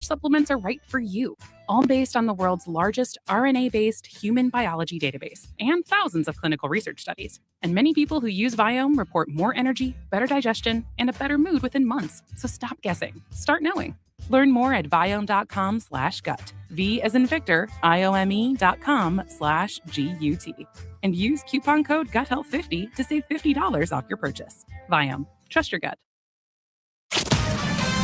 supplements are right for you, all based on the world's largest RNA-based human biology database and thousands of clinical research studies. And many people who use Viome report more energy, better digestion, and a better mood within months. So stop guessing. Start knowing. Learn more at Viome.com/gut. V as in Victor, IOME.com/GUT. And use coupon code GUTHEALTH50 to save $50 off your purchase. Viome. Trust your gut.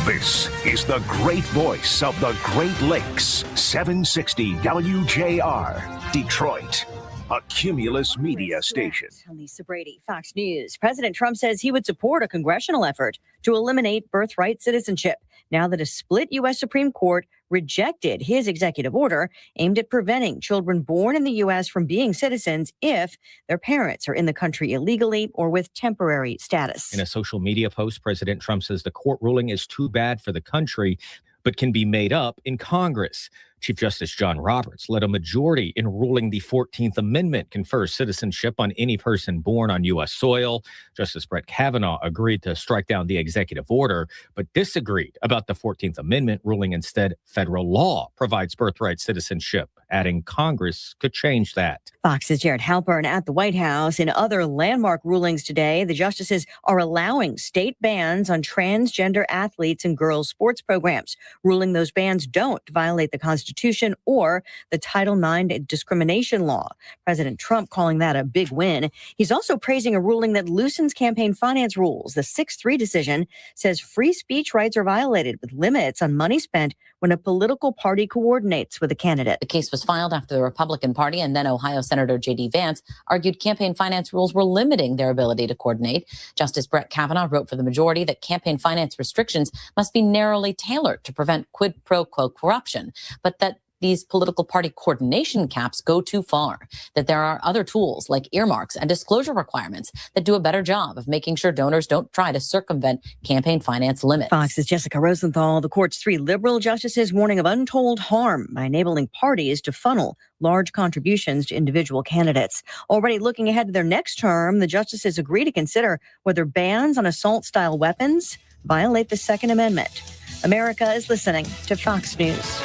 This is the great voice of the Great Lakes, 760 WJR, Detroit, a Cumulus media station. Lisa Brady, Fox News. President Trump says he would support a congressional effort to eliminate birthright citizenship now that a split U.S. Supreme Court rejected his executive order aimed at preventing children born in the U.S. from being citizens if their parents are in the country illegally or with temporary status. In a social media post, President Trump says the court ruling is too bad for the country, but can be made up in Congress. Chief Justice John Roberts led a majority in ruling the 14th Amendment confers citizenship on any person born on U.S. soil. Justice Brett Kavanaugh agreed to strike down the executive order, but disagreed about the 14th Amendment, ruling instead federal law provides birthright citizenship, adding Congress could change that. Fox's Jared Halpern at the White House. In other landmark rulings today, the justices are allowing state bans on transgender athletes and girls' sports programs, ruling those bans don't violate the Constitution or the Title IX discrimination law. President Trump calling that a big win. He's also praising a ruling that loosens campaign finance rules. The 6-3 decision says free speech rights are violated with limits on money spent when a political party coordinates with a candidate. The case was filed after the Republican Party and then Ohio Senator J.D. Vance argued campaign finance rules were limiting their ability to coordinate. Justice Brett Kavanaugh wrote for the majority that campaign finance restrictions must be narrowly tailored to prevent quid pro quo corruption, but that these political party coordination caps go too far, that there are other tools like earmarks and disclosure requirements that do a better job of making sure donors don't try to circumvent campaign finance limits. Fox's Jessica Rosenthal, the court's 3 liberal justices warning of untold harm by enabling parties to funnel large contributions to individual candidates. Already looking ahead to their next term, the justices agree to consider whether bans on assault-style weapons violate the Second Amendment. America is listening to Fox News.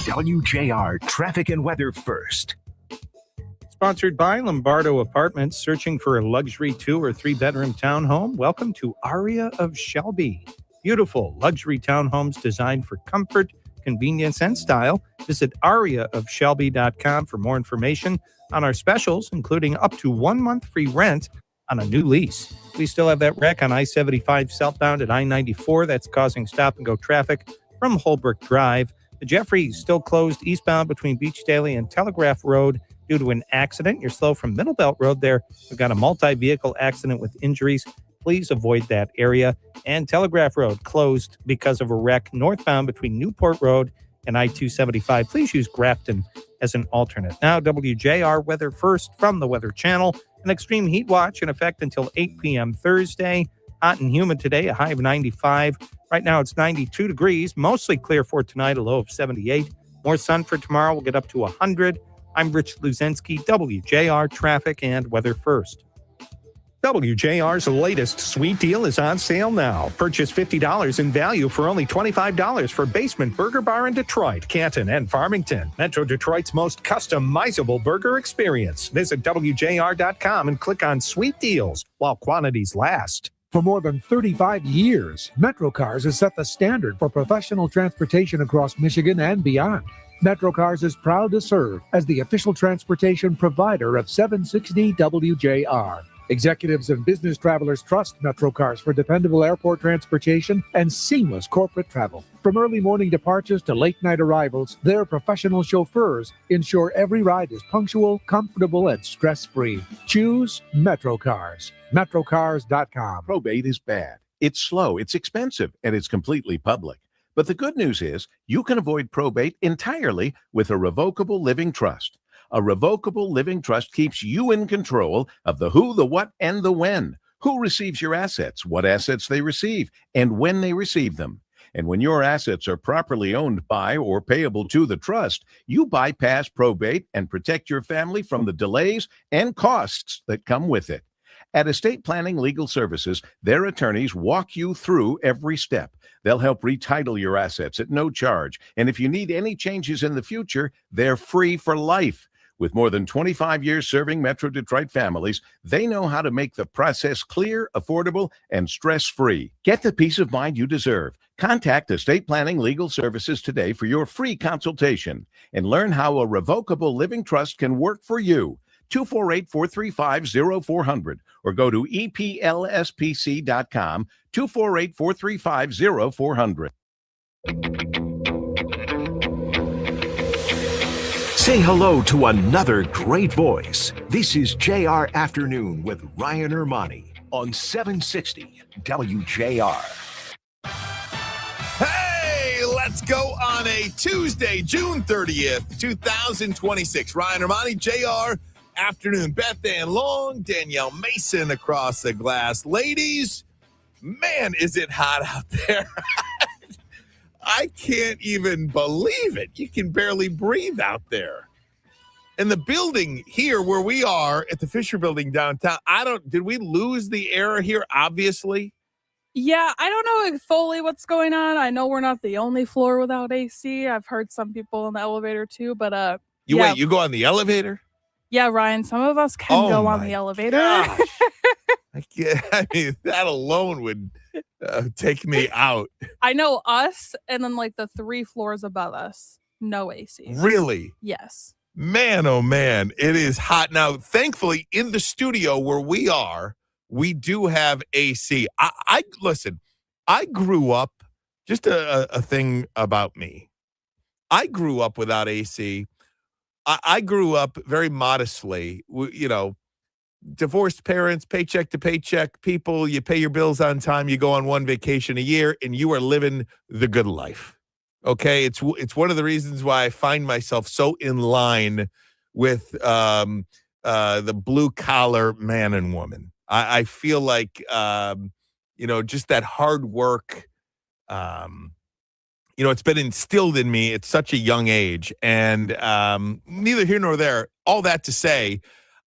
WJR Traffic and Weather First. Sponsored by Lombardo Apartments. Searching for a luxury 2 or 3 bedroom townhome? Welcome to Aria of Shelby. Beautiful luxury townhomes designed for comfort, convenience, and style. Visit ariaofshelby.com for more information on our specials, including up to 1 month free rent on a new lease. We still have that wreck on I-75 southbound at I-94 that's causing stop-and-go traffic from Holbrook Drive. The Jeffrey is still closed eastbound between Beach Daily and Telegraph Road due to an accident. You're slow from Middle Belt Road there. We've got a multi-vehicle accident with injuries. Please avoid that area. And Telegraph Road closed because of a wreck northbound between Newport Road and I-275. Please use Grafton as an alternate. Now, WJR Weather First from the Weather Channel. An extreme heat watch in effect until 8 p.m. Thursday. Hot and humid today, a high of 95. Right now it's 92 degrees, mostly clear for tonight, a low of 78. More sun for tomorrow, we'll get up to 100. I'm Rich Luzinski, WJR Traffic and Weather First. WJR's latest sweet deal is on sale now. Purchase $50 in value for only $25 for Basement Burger Bar in Detroit, Canton, and Farmington. Metro Detroit's most customizable burger experience. Visit WJR.com and click on Sweet Deals while quantities last. For more than 35 years, MetroCars has set the standard for professional transportation across Michigan and beyond. MetroCars is proud to serve as the official transportation provider of 760 WJR. Executives and business travelers trust MetroCars for dependable airport transportation and seamless corporate travel. From early morning departures to late night arrivals, their professional chauffeurs ensure every ride is punctual, comfortable, and stress-free. Choose MetroCars. MetroCars.com. Probate is bad. It's slow, it's expensive, and it's completely public. But the good news is you can avoid probate entirely with a revocable living trust. A revocable living trust keeps you in control of the who, the what, and the when. Who receives your assets, what assets they receive, and when they receive them. And when your assets are properly owned by or payable to the trust, you bypass probate and protect your family from the delays and costs that come with it. At Estate Planning Legal Services, their attorneys walk you through every step. They'll help retitle your assets at no charge. And if you need any changes in the future, they're free for life. With more than 25 years serving Metro Detroit families, they know how to make the process clear, affordable, and stress-free. Get the peace of mind you deserve. Contact Estate Planning Legal Services today for your free consultation and learn how a revocable living trust can work for you. 248-435-0400 or go to eplspc.com, 248-435-0400. Say hello to another great voice. This is JR Afternoon with Ryan Ermanni on 760 WJR. Hey, let's go on a Tuesday, June 30th, 2026. Ryan Ermanni, JR Afternoon. Beth Ann Long, Danielle Mason across the glass. Ladies, man, is it hot out there. I can't even believe it. You can barely breathe out there. And the building here where we are at the Fisher Building downtown, did we lose the air here, obviously? Yeah, I don't know fully what's going on. I know we're not the only floor without AC. I've heard some people in the elevator too, but Wait, you go on the elevator? Yeah, Ryan, some of us can go on the elevator. I mean, that alone would take me out. I know us, and then like the 3 floors above us, no AC. Really? Yes. Man, oh man, it is hot. Now, thankfully, in the studio where we are, we do have AC. Listen, I grew up, just a thing about me. I grew up without AC. I grew up very modestly, divorced parents, paycheck to paycheck people. You pay your bills on time. You go on one vacation a year, and you are living the good life. Okay, it's one of the reasons why I find myself so in line with the blue collar man and woman. I feel like just that hard work. It's been instilled in me at such a young age, and neither here nor there. All that to say,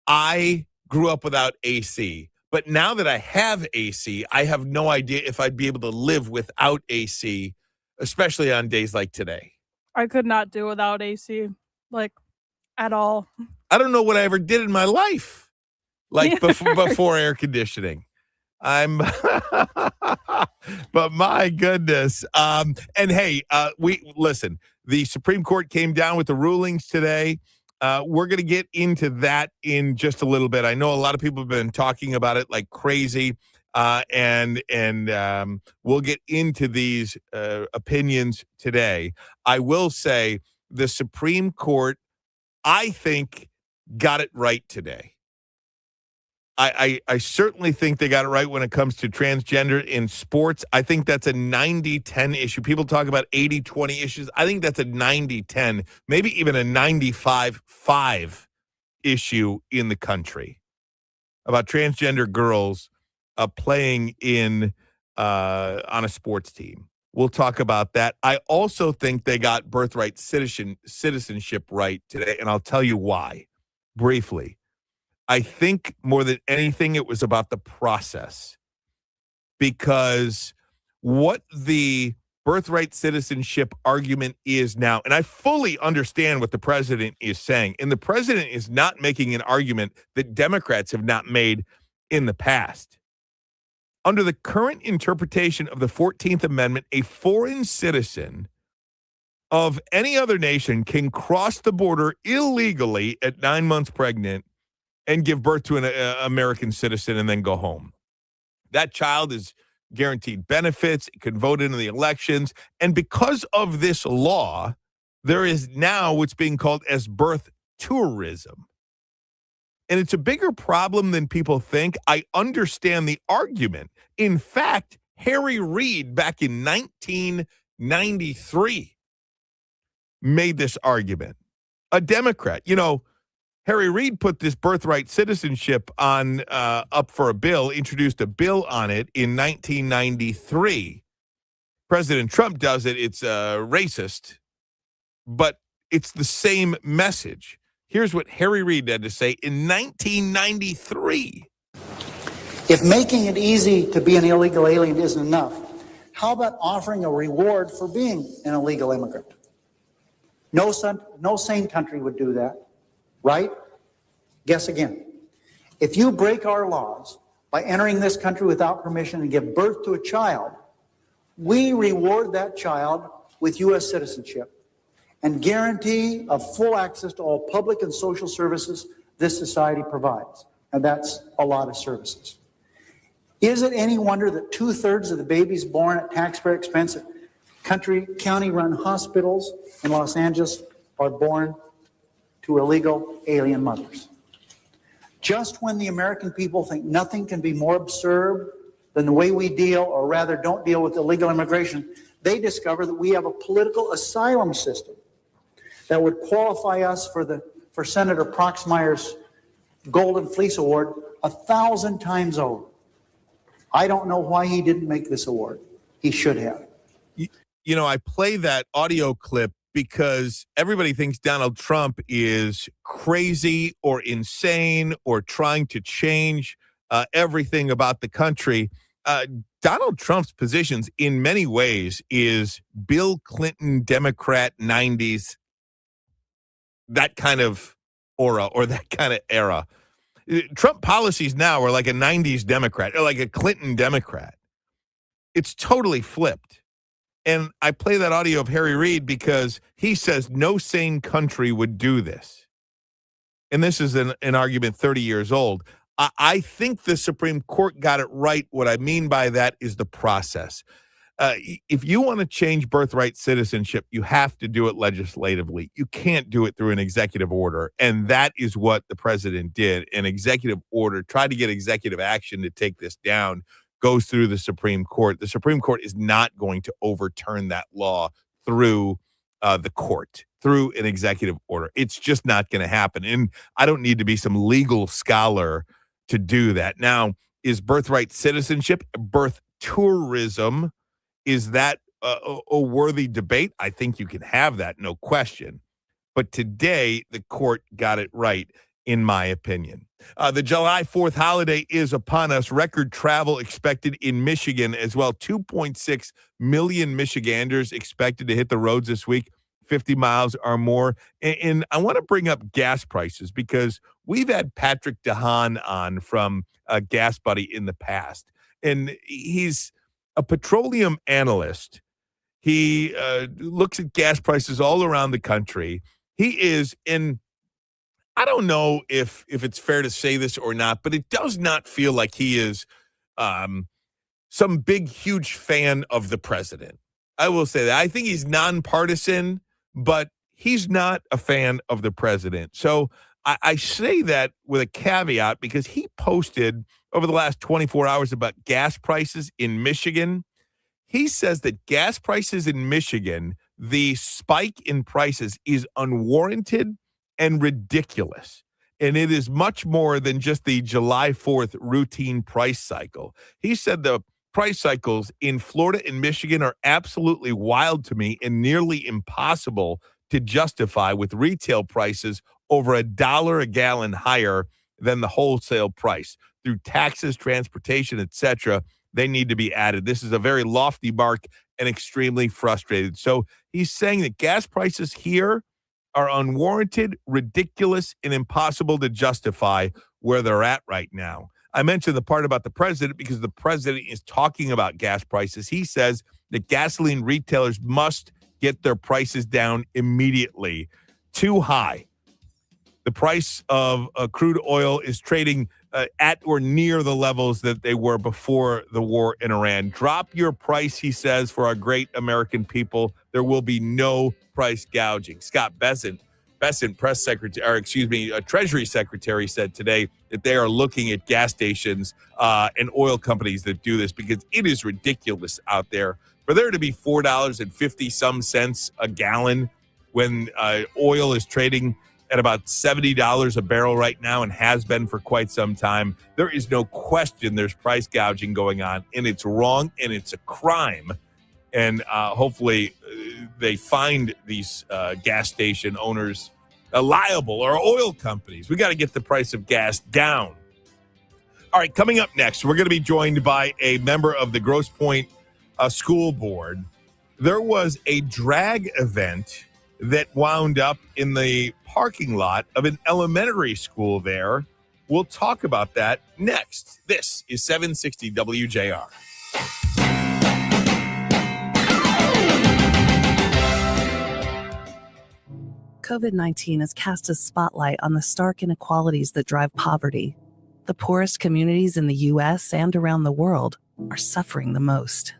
I grew up without AC, but now that I have AC, I have no idea if I'd be able to live without AC, especially on days like today. I could not do without AC, like, at all. I don't know what I ever did in my life, like before air conditioning. But my goodness. And hey, listen, the Supreme Court came down with the rulings today. We're going to get into that in just a little bit. I know a lot of people have been talking about it like crazy. And we'll get into these opinions today. I will say the Supreme Court, I think, got it right today. I certainly think they got it right when it comes to transgender in sports. I think that's a 90-10 issue. People talk about 80-20 issues. I think that's a 90-10, maybe even a 95-5 issue in the country about transgender girls playing in on a sports team. We'll talk about that. I also think they got birthright citizenship right today, and I'll tell you why briefly. I think more than anything, it was about the process, because what the birthright citizenship argument is now, and I fully understand what the president is saying, and the president is not making an argument that Democrats have not made in the past. Under the current interpretation of the 14th Amendment, a foreign citizen of any other nation can cross the border illegally at 9 months pregnant and give birth to an American citizen and then go home. That child is guaranteed benefits, it can vote in the elections, and because of this law, there is now what's being called as birth tourism. And it's a bigger problem than people think. I understand the argument. In fact, Harry Reid back in 1993 made this argument. A Democrat, Harry Reid put this birthright citizenship on up for a bill, introduced a bill on it in 1993. President Trump does it. It's racist, but it's the same message. Here's what Harry Reid had to say in 1993. If making it easy to be an illegal alien isn't enough, how about offering a reward for being an illegal immigrant? No sane country would do that, right? Guess again. If you break our laws by entering this country without permission and give birth to a child, we reward that child with U.S. citizenship and guarantee of full access to all public and social services this society provides. And that's a lot of services. Is it any wonder that 2/3 of the babies born at taxpayer expense at county-run hospitals in Los Angeles are born to illegal alien mothers? Just when the American people think nothing can be more absurd than the way we deal, or rather don't deal, with illegal immigration, they discover that we have a political asylum system that would qualify us for Senator Proxmire's Golden Fleece Award 1,000 times over. I don't know why he didn't make this award. He should have. You know, I play that audio clip because everybody thinks Donald Trump is crazy or insane or trying to change everything about the country. Donald Trump's positions in many ways is Bill Clinton, Democrat 90s, that kind of aura or that kind of era. Trump policies now are like a 90s Democrat or like a Clinton Democrat. It's totally flipped. And I play that audio of Harry Reid because he says no sane country would do this. And this is an argument 30 years old. I think the Supreme Court got it right. What I mean by that is the process. If you want to change birthright citizenship, you have to do it legislatively. You can't do it through an executive order. And that is what the president did. An executive order, tried to get executive action to take this down, goes through the Supreme Court. The Supreme Court is not going to overturn that law through the court, through an executive order. It's just not going to happen. And I don't need to be some legal scholar to do that. Now, is birthright citizenship, birth tourism, is that a worthy debate? I think you can have that, no question. But today, the court got it right, in my opinion. The July 4th holiday is upon us. Record travel expected in Michigan as well. 2.6 million Michiganders expected to hit the roads this week, 50 miles or more. And I want to bring up gas prices because we've had Patrick DeHaan on from Gas Buddy in the past. And he's a petroleum analyst. He looks at gas prices all around the country. He is in, I don't know if it's fair to say this or not, but it does not feel like he is some big, huge fan of the president. I will say that. I think he's nonpartisan, but he's not a fan of the president. So I say that with a caveat because he posted over the last 24 hours about gas prices in Michigan. He says that gas prices in Michigan, the spike in prices is unwarranted and ridiculous. And it is much more than just the July 4th routine price cycle. He said the price cycles in Florida and Michigan are absolutely wild to me and nearly impossible to justify with retail prices over $1 a gallon higher than the wholesale price. Through taxes, transportation, etc., they need to be added. This is a very lofty mark and extremely frustrated. So he's saying that gas prices here are unwarranted, ridiculous, and impossible to justify where they're at right now. I mentioned the part about the president because the president is talking about gas prices. He says that gasoline retailers must get their prices down immediately. Too high. The price of crude oil is trading at or near the levels that they were before the war in Iran. Drop your price, he says, for our great American people. There will be no price gouging. Scott Bessent, press secretary, or excuse me, Treasury Secretary, said today that they are looking at gas stations and oil companies that do this because it is ridiculous out there for there to be $4.50 a gallon when oil is trading at about $70 a barrel right now and has been for quite some time. There is no question there's price gouging going on, and it's wrong, and it's a crime. And hopefully they find these gas station owners liable, or oil companies. We got to get the price of gas down. All right, coming up next, we're going to be joined by a member of the Grosse Pointe school board. There was a drag event that wound up in the parking lot of an elementary school there. We'll talk about that next. This is 760 WJR. COVID-19 has cast a spotlight on the stark inequalities that drive poverty. The poorest communities in the U.S. and around the world are suffering the most.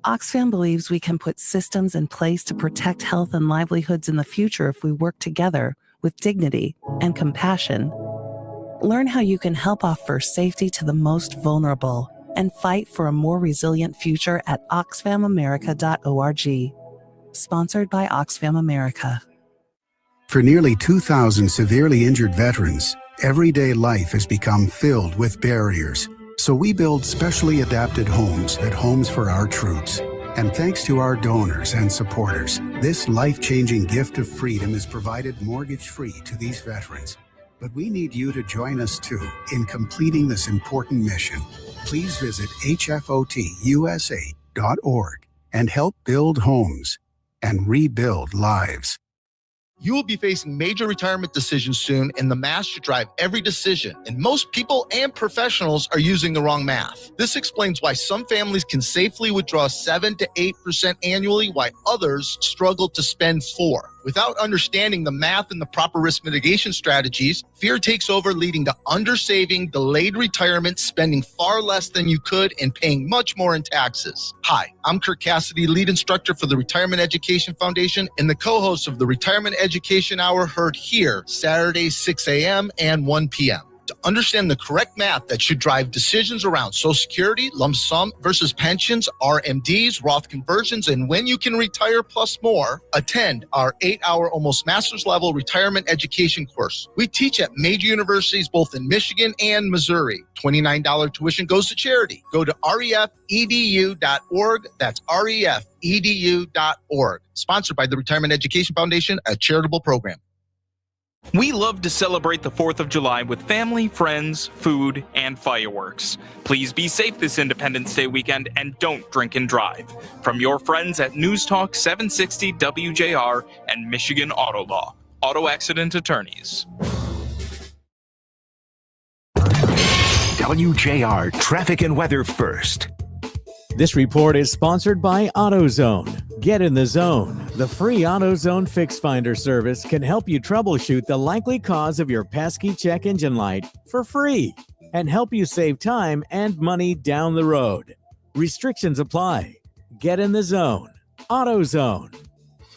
Oxfam believes we can put systems in place to protect health and livelihoods in the future if we work together with dignity and compassion. Learn how you can help offer safety to the most vulnerable and fight for a more resilient future at oxfamamerica.org. Sponsored by Oxfam America. For nearly 2,000 severely injured veterans, everyday life has become filled with barriers. So we build specially adapted homes at Homes for Our Troops. And thanks to our donors and supporters, this life-changing gift of freedom is provided mortgage-free to these veterans. But we need you to join us too in completing this important mission. Please visit hfotusa.org and help build homes and rebuild lives. You will be facing major retirement decisions soon, and the math should drive every decision. And most people and professionals are using the wrong math. This explains why some families can safely withdraw 7 to 8% annually, while others struggle to spend 4%. Without understanding the math and the proper risk mitigation strategies, fear takes over, leading to undersaving, delayed retirement, spending far less than you could, and paying much more in taxes. Hi, I'm Kirk Cassidy, lead instructor for the Retirement Education Foundation and the co-host of the Retirement Education Hour, heard here Saturdays 6 a.m. and 1 p.m. To understand the correct math that should drive decisions around Social Security, lump sum versus pensions, RMDs, Roth conversions, and when you can retire plus more, attend our 8-hour, almost master's level retirement education course. We teach at major universities both in Michigan and Missouri. $29 tuition goes to charity. Go to refedu.org. That's refedu.org. Sponsored by the Retirement Education Foundation, a charitable program. We love to celebrate the 4th of July with family, friends, food, and fireworks. Please be safe this Independence Day weekend and don't drink and drive. From your friends at News Talk 760 WJR and Michigan Auto Law, auto accident attorneys. WJR Traffic and Weather First. This report is sponsored by AutoZone. Get in the zone. The free AutoZone Fix Finder service can help you troubleshoot the likely cause of your pesky check engine light for free and help you save time and money down the road. Restrictions apply. Get in the zone. AutoZone.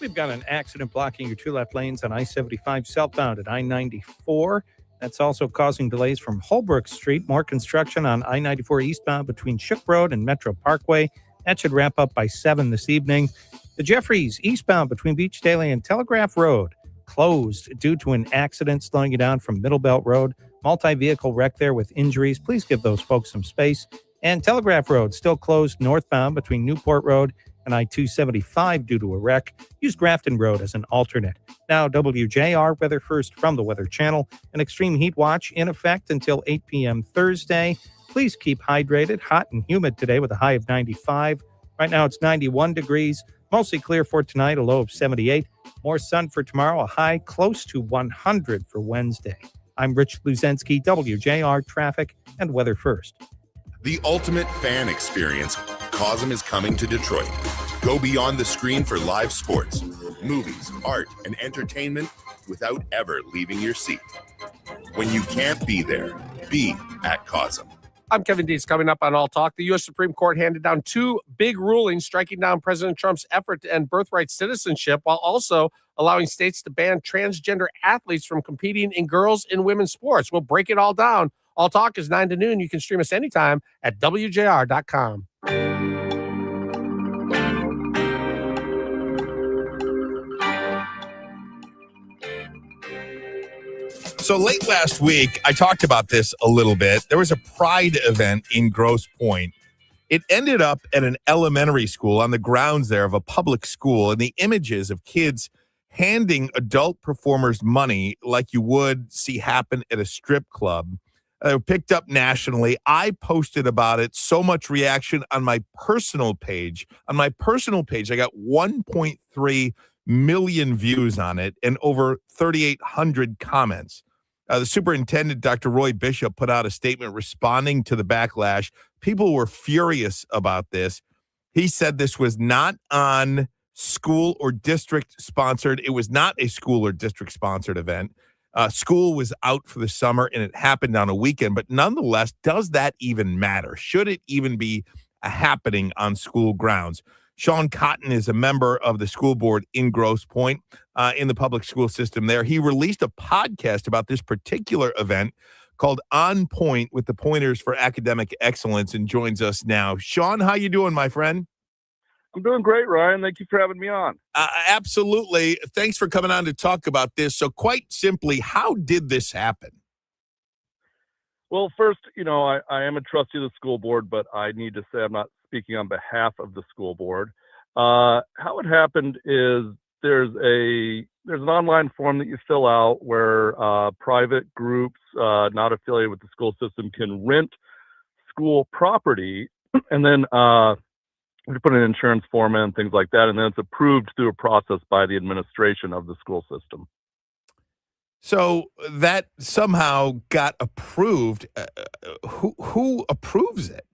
We've got an accident blocking your two left lanes on I-75 southbound at I-94. That's also causing delays from Holbrook Street. More construction on I-94 eastbound between Shook Road and Metro Parkway. That should wrap up by 7 this evening. The Jeffries eastbound between Beach Daily and Telegraph Road closed due to an accident, slowing you down from Middle Belt Road. Multi-vehicle wreck there with injuries. Please give those folks some space. And Telegraph Road still closed northbound between Newport Road and I-275 due to a wreck. Use Grafton Road as an alternate. Now, WJR Weather First from the Weather Channel. An extreme heat watch in effect until 8 p.m. Thursday. Please keep hydrated. Hot and humid today with a high of 95. Right now, it's 91 degrees. Mostly clear for tonight, a low of 78. More sun for tomorrow, a high close to 100 for Wednesday. I'm Rich Luzensky, WJR Traffic and Weather First. The ultimate fan experience, COSM is coming to Detroit. Go beyond the screen for live sports, movies, art, and entertainment without ever leaving your seat. When you can't be there, be at COSM. I'm Kevin Dees. Coming up on All Talk, the U.S. Supreme Court handed down 2 big rulings striking down President Trump's effort to end birthright citizenship while also allowing states to ban transgender athletes from competing in girls' and women's sports. We'll break it all down. All Talk is 9 to noon. You can stream us anytime at WJR.com. So late last week, I talked about this a little bit. There was a pride event in Grosse Pointe. It ended up at an elementary school on the grounds there of a public school, and the images of kids handing adult performers money like you would see happen at a strip club picked up nationally. I posted about it. So much reaction on my personal page. On my personal page, I got 1.3 million views on it and over 3,800 comments. The superintendent, Dr. Roy Bishop, put out a statement responding to the backlash. People were furious about this. He said this was not on school or district sponsored. It was not a school or district sponsored event. School was out for the summer and it happened on a weekend. But nonetheless, does that even matter? Should it even be happening on school grounds? Sean Cotton is a member of the school board in Grosse Pointe in the public school system there. He released a podcast about this particular event called On Point with the Pointers for Academic Excellence and joins us now. Sean, how you doing, my friend? I'm doing great, Ryan. Thank you for having me on. Absolutely. Thanks for coming on to talk about this. So quite simply, how did this happen? Well, first, I am a trustee of the school board, but I need to say I'm not speaking on behalf of the school board. How it happened is there's an online form that you fill out where private groups not affiliated with the school system can rent school property, and then you put an insurance form in, things like that, and then it's approved through a process by the administration of the school system. So that somehow got approved. Who approves it?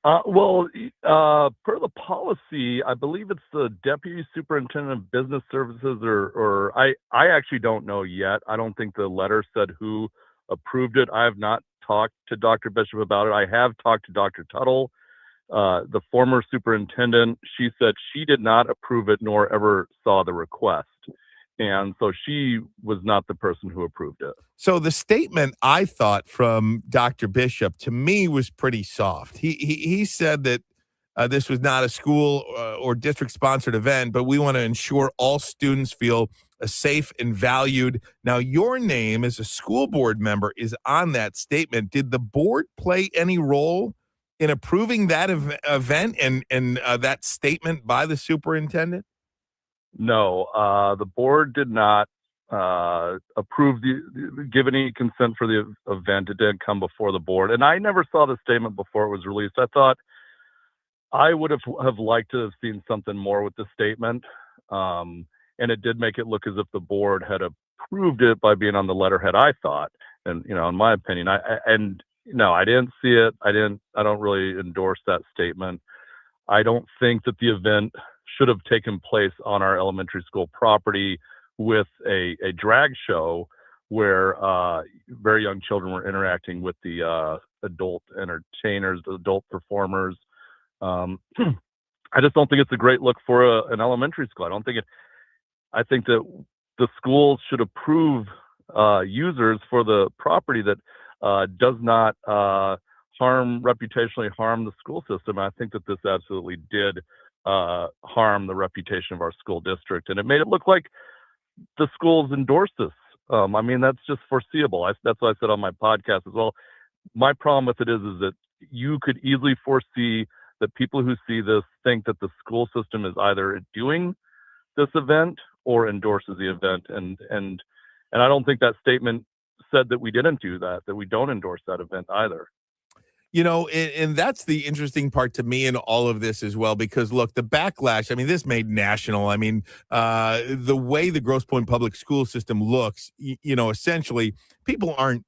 Per the policy, I believe it's the Deputy Superintendent of Business Services, or I actually don't know yet. I don't think the letter said who approved it. I have not talked to Dr. Bishop about it. I have talked to Dr. Tuttle, the former superintendent. She said she did not approve it nor ever saw the request. And so she was not the person who approved it. So the statement, I thought, from Dr. Bishop to me was pretty soft. He said that this was not a school or district-sponsored event, but we want to ensure all students feel safe and valued. Now, your name as a school board member is on that statement. Did the board play any role in approving that event and that statement by the superintendent? No, the board did not give any consent for the event. It did come before the board, and I never saw the statement before it was released. I thought I would have liked to have seen something more with the statement, and it did make it look as if the board had approved it by being on the letterhead, I thought, and in my opinion, I didn't see it. I don't really endorse that statement. I don't think that the event should have taken place on our elementary school property with a drag show where very young children were interacting with the adult entertainers, the adult performers. I just don't think it's a great look for an elementary school. I think that the schools should approve users for the property that does not reputationally harm the school system. I think that this absolutely did harm the reputation of our school district, and it made it look like the schools endorsed this. That's just foreseeable. That's what I said on my podcast as well. My problem with it is that you could easily foresee that people who see this think that the school system is either doing this event or endorses the event, and I don't think that statement said that we didn't do that we don't endorse that event either. And that's the interesting part to me in all of this as well, because look, the backlash, this made national. The way the Grosse Pointe public school system looks, essentially people aren't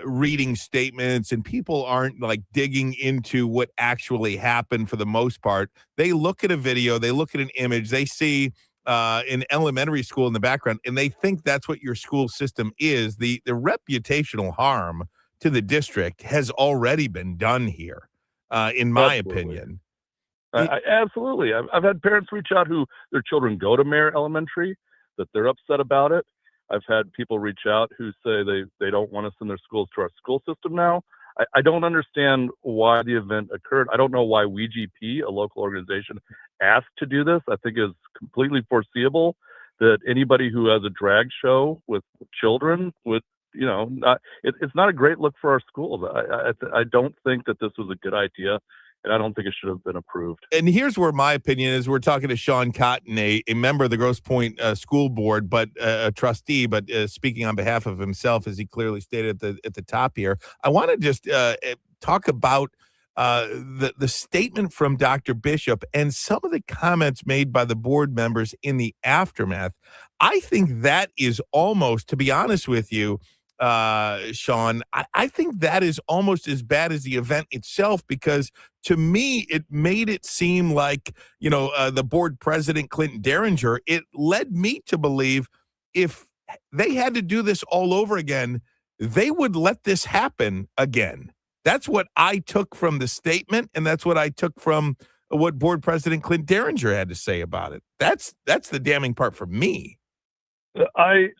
reading statements and people aren't like digging into what actually happened for the most part. They look at a video, they look at an image, they see an elementary school in the background, and they think that's what your school system is. The reputational harm to the district has already been done here, in my opinion. Absolutely. I've had parents reach out who their children go to Mare Elementary, that they're upset about it. I've had people reach out who say they don't want to send their schools to our school system now. I don't understand why the event occurred. I don't know why WeGP, a local organization, asked to do this. I think it's completely foreseeable that anybody who has a drag show with children would, it's not a great look for our schools. I don't think that this was a good idea, and I don't think it should have been approved. And here's where my opinion is. We're talking to Sean Cotton, a member of the Grosse Pointe School Board, but a trustee, but speaking on behalf of himself, as he clearly stated at the top here. I want to just talk about the statement from Dr. Bishop and some of the comments made by the board members in the aftermath. I think that is almost, to be honest with you, Sean, I think that is almost as bad as the event itself, because to me, it made it seem like, the board president, Clinton Derringer, it led me to believe if they had to do this all over again, they would let this happen again. That's what I took from the statement, and that's what I took from what board president Clinton Derringer had to say about it. That's the damning part for me. I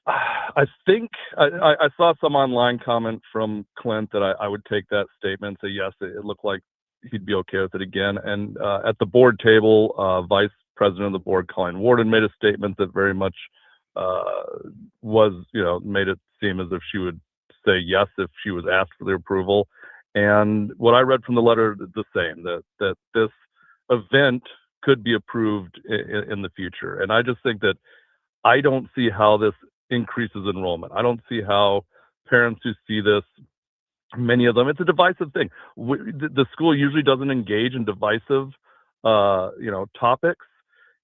think I saw some online comment from Clint that I would take that statement and say, yes, it looked like he'd be okay with it again. And at the board table, Vice President of the board, Colleen Warden, made a statement that very much made it seem as if she would say yes if she was asked for the approval. And what I read from the letter, the same, that this event could be approved in the future. And I just think that I don't see how this increases enrollment. I don't see how parents who see this, many of them, it's a divisive thing. The school usually doesn't engage in divisive, topics.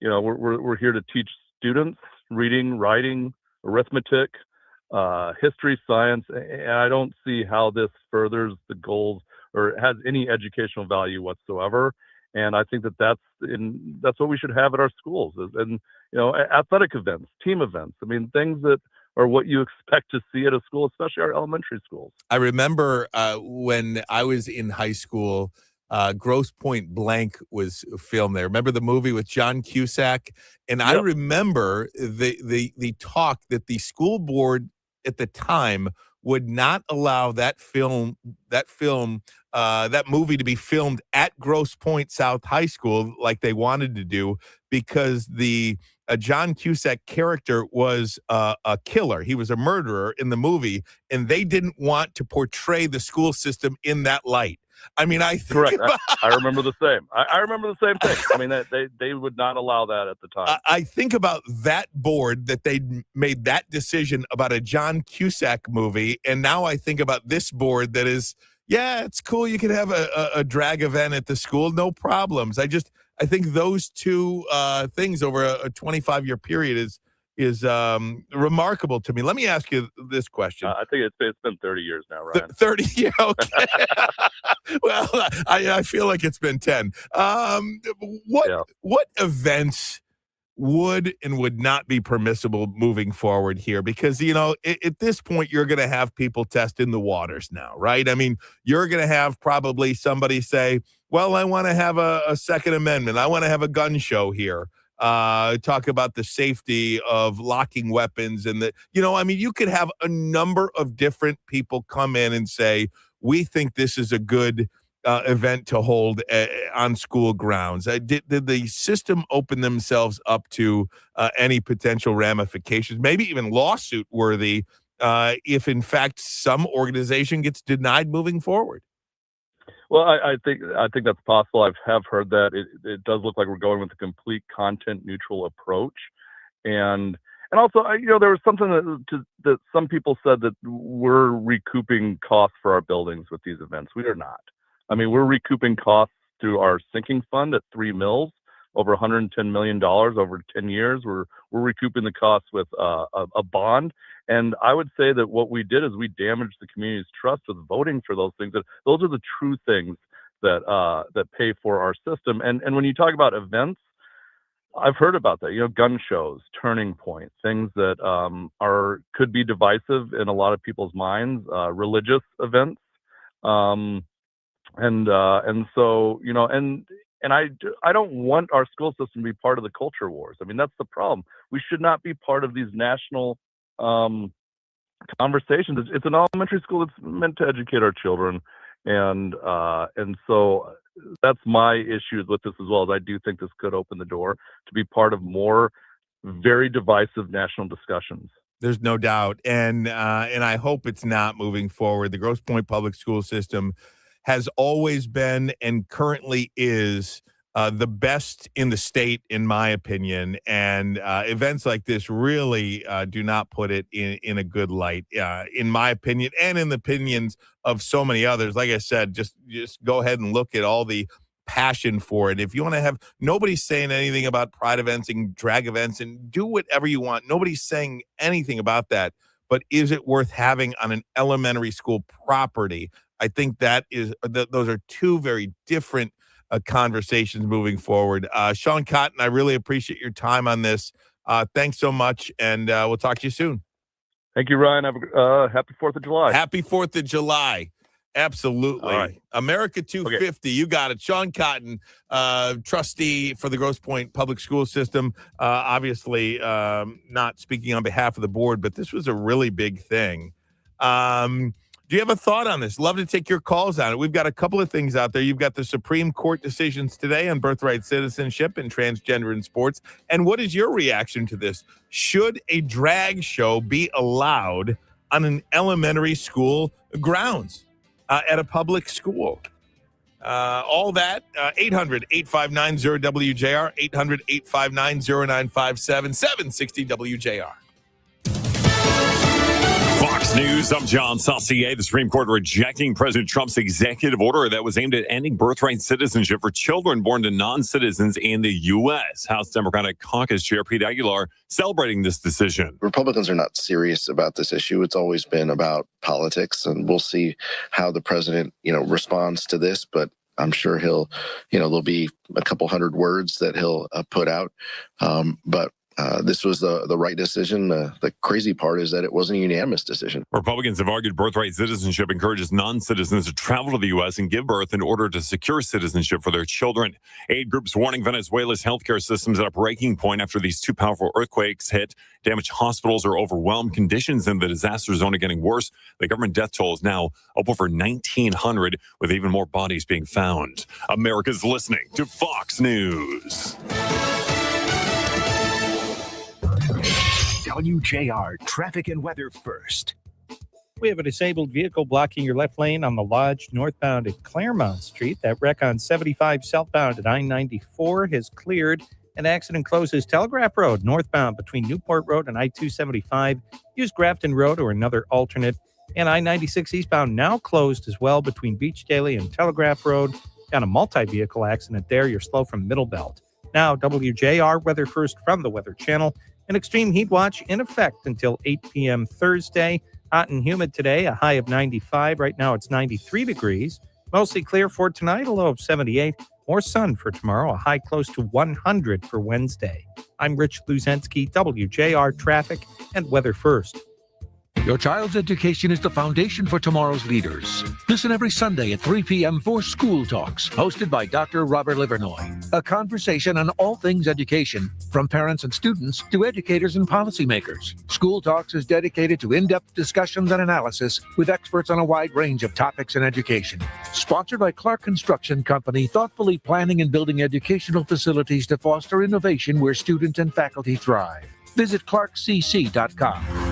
We're here to teach students reading, writing, arithmetic, history, science, and I don't see how this furthers the goals or has any educational value whatsoever. And I think that's what we should have at our schools, and athletic events, team events. I mean, things that are what you expect to see at a school, especially our elementary schools. I remember when I was in high school, Grosse Pointe Blank was filmed there. Remember the movie with John Cusack? And I remember the talk that the school board at the time would not allow that movie to be filmed at Grosse Pointe South High School like they wanted to do, because the John Cusack character was a killer. He was a murderer in the movie, and they didn't want to portray the school system in that light. I mean, I think correct. I remember the same. I remember the same thing. I mean, they would not allow that at the time. I think about that board that they made that decision about a John Cusack movie, and now I think about this board that is, yeah, it's cool. You can have a drag event at the school, no problems. I think those two things over a 25-year period is remarkable to me. Let me ask you this question. I think it's been 30 years now, Ryan. 30 years, okay. Well, I feel like it's been 10. What events would and would not be permissible moving forward here? Because, at this point, you're going to have people testing the waters now, right? I mean, you're going to have probably somebody say, well, I want to have a Second Amendment. I want to have a gun show here. Talk about the safety of locking weapons and you could have a number of different people come in and say, we think this is a good event to hold on school grounds. Did the system open themselves up to any potential ramifications, maybe even lawsuit worthy, if in fact some organization gets denied moving forward? Well, I think that's possible. I have heard that it does look like we're going with a complete content neutral approach, and also there was something that some people said that we're recouping costs for our buildings with these events. We are not. I mean, we're recouping costs through our sinking fund at 3 mills, over $110 million over 10 years. We're recouping the costs with a bond. And I would say that what we did is we damaged the community's trust with voting for those things. Those are the true things that pay for our system. And when you talk about events, I've heard about that. Gun shows, Turning Point, things that could be divisive in a lot of people's minds. Religious events, and so I don't want our school system to be part of the culture wars. I mean, that's the problem. We should not be part of these national conversations. It's an elementary school that's meant to educate our children, and so that's my issue with this as well. As I do think this could open the door to be part of more very divisive national discussions. There's no doubt, and I hope it's not moving forward. The Grosse Pointe public school system has always been and currently is the best in the state, in my opinion. And events like this really do not put it in a good light, in my opinion, and in the opinions of so many others. Like I said, just go ahead and look at all the passion for it. If you want to have, nobody's saying anything about pride events and drag events, and do whatever you want. Nobody's saying anything about that. But is it worth having on an elementary school property? I think that is those are two very different conversations moving forward. Sean Cotton, I really appreciate your time on this. Thanks so much, and we'll talk to you soon. Thank you, Ryan. Have a happy 4th of July. Happy 4th of July. Absolutely. All right. America 250. Okay. You got it. Sean Cotton, trustee for the Grosse Pointe public school system. Obviously, not speaking on behalf of the board, but this was a really big thing. Do you have a thought on this? Love to take your calls on it. We've got a couple of things out there. You've got the Supreme Court decisions today on birthright citizenship and transgender in sports. And what is your reaction to this? Should a drag show be allowed on an elementary school grounds? At a public school. All that, 800-859-0WJR, 800-859-0957, 760 WJR. Fox News, I'm John Saucier. The Supreme Court rejecting President Trump's executive order that was aimed at ending birthright citizenship for children born to non-citizens in the U.S. House Democratic Caucus Chair Pete Aguilar celebrating this decision. Republicans are not serious about this issue. It's always been about politics, and we'll see how the president, responds to this. But I'm sure he'll, there'll be a couple hundred words that he'll put out. But this was the right decision. The crazy part is that it wasn't a unanimous decision. Republicans have argued birthright citizenship encourages non-citizens to travel to the U.S. and give birth in order to secure citizenship for their children. Aid groups warning Venezuela's healthcare systems at a breaking point after these two powerful earthquakes hit. Damaged hospitals are overwhelmed. Conditions in the disaster zone are getting worse. The government death toll is now up over 1,900, with even more bodies being found. America's listening to Fox News. WJR traffic and weather first. We have a disabled vehicle blocking your left lane on the Lodge northbound at Claremont Street. That wreck on 75 southbound at I-94 has cleared. An accident closes Telegraph Road northbound between Newport Road and I-275. Use Grafton Road or another alternate. And I-96 eastbound now closed as well between Beach Daily and Telegraph Road. Got a multi-vehicle accident there. You're slow from Middle Belt. Now, WJR weather first from the Weather Channel. An extreme heat watch in effect until 8 p.m. Thursday. Hot and humid today, a high of 95. Right now it's 93 degrees. Mostly clear for tonight, a low of 78. More sun for tomorrow, a high close to 100 for Wednesday. I'm Rich Luzensky, WJR Traffic and Weather First. Your child's education is the foundation for tomorrow's leaders. Listen every Sunday at 3 p.m. for School Talks, hosted by Dr. Robert Livernoy. A conversation on all things education, from parents and students to educators and policymakers. School Talks is dedicated to in-depth discussions and analysis with experts on a wide range of topics in education. Sponsored by Clark Construction Company, thoughtfully planning and building educational facilities to foster innovation where students and faculty thrive. Visit clarkcc.com.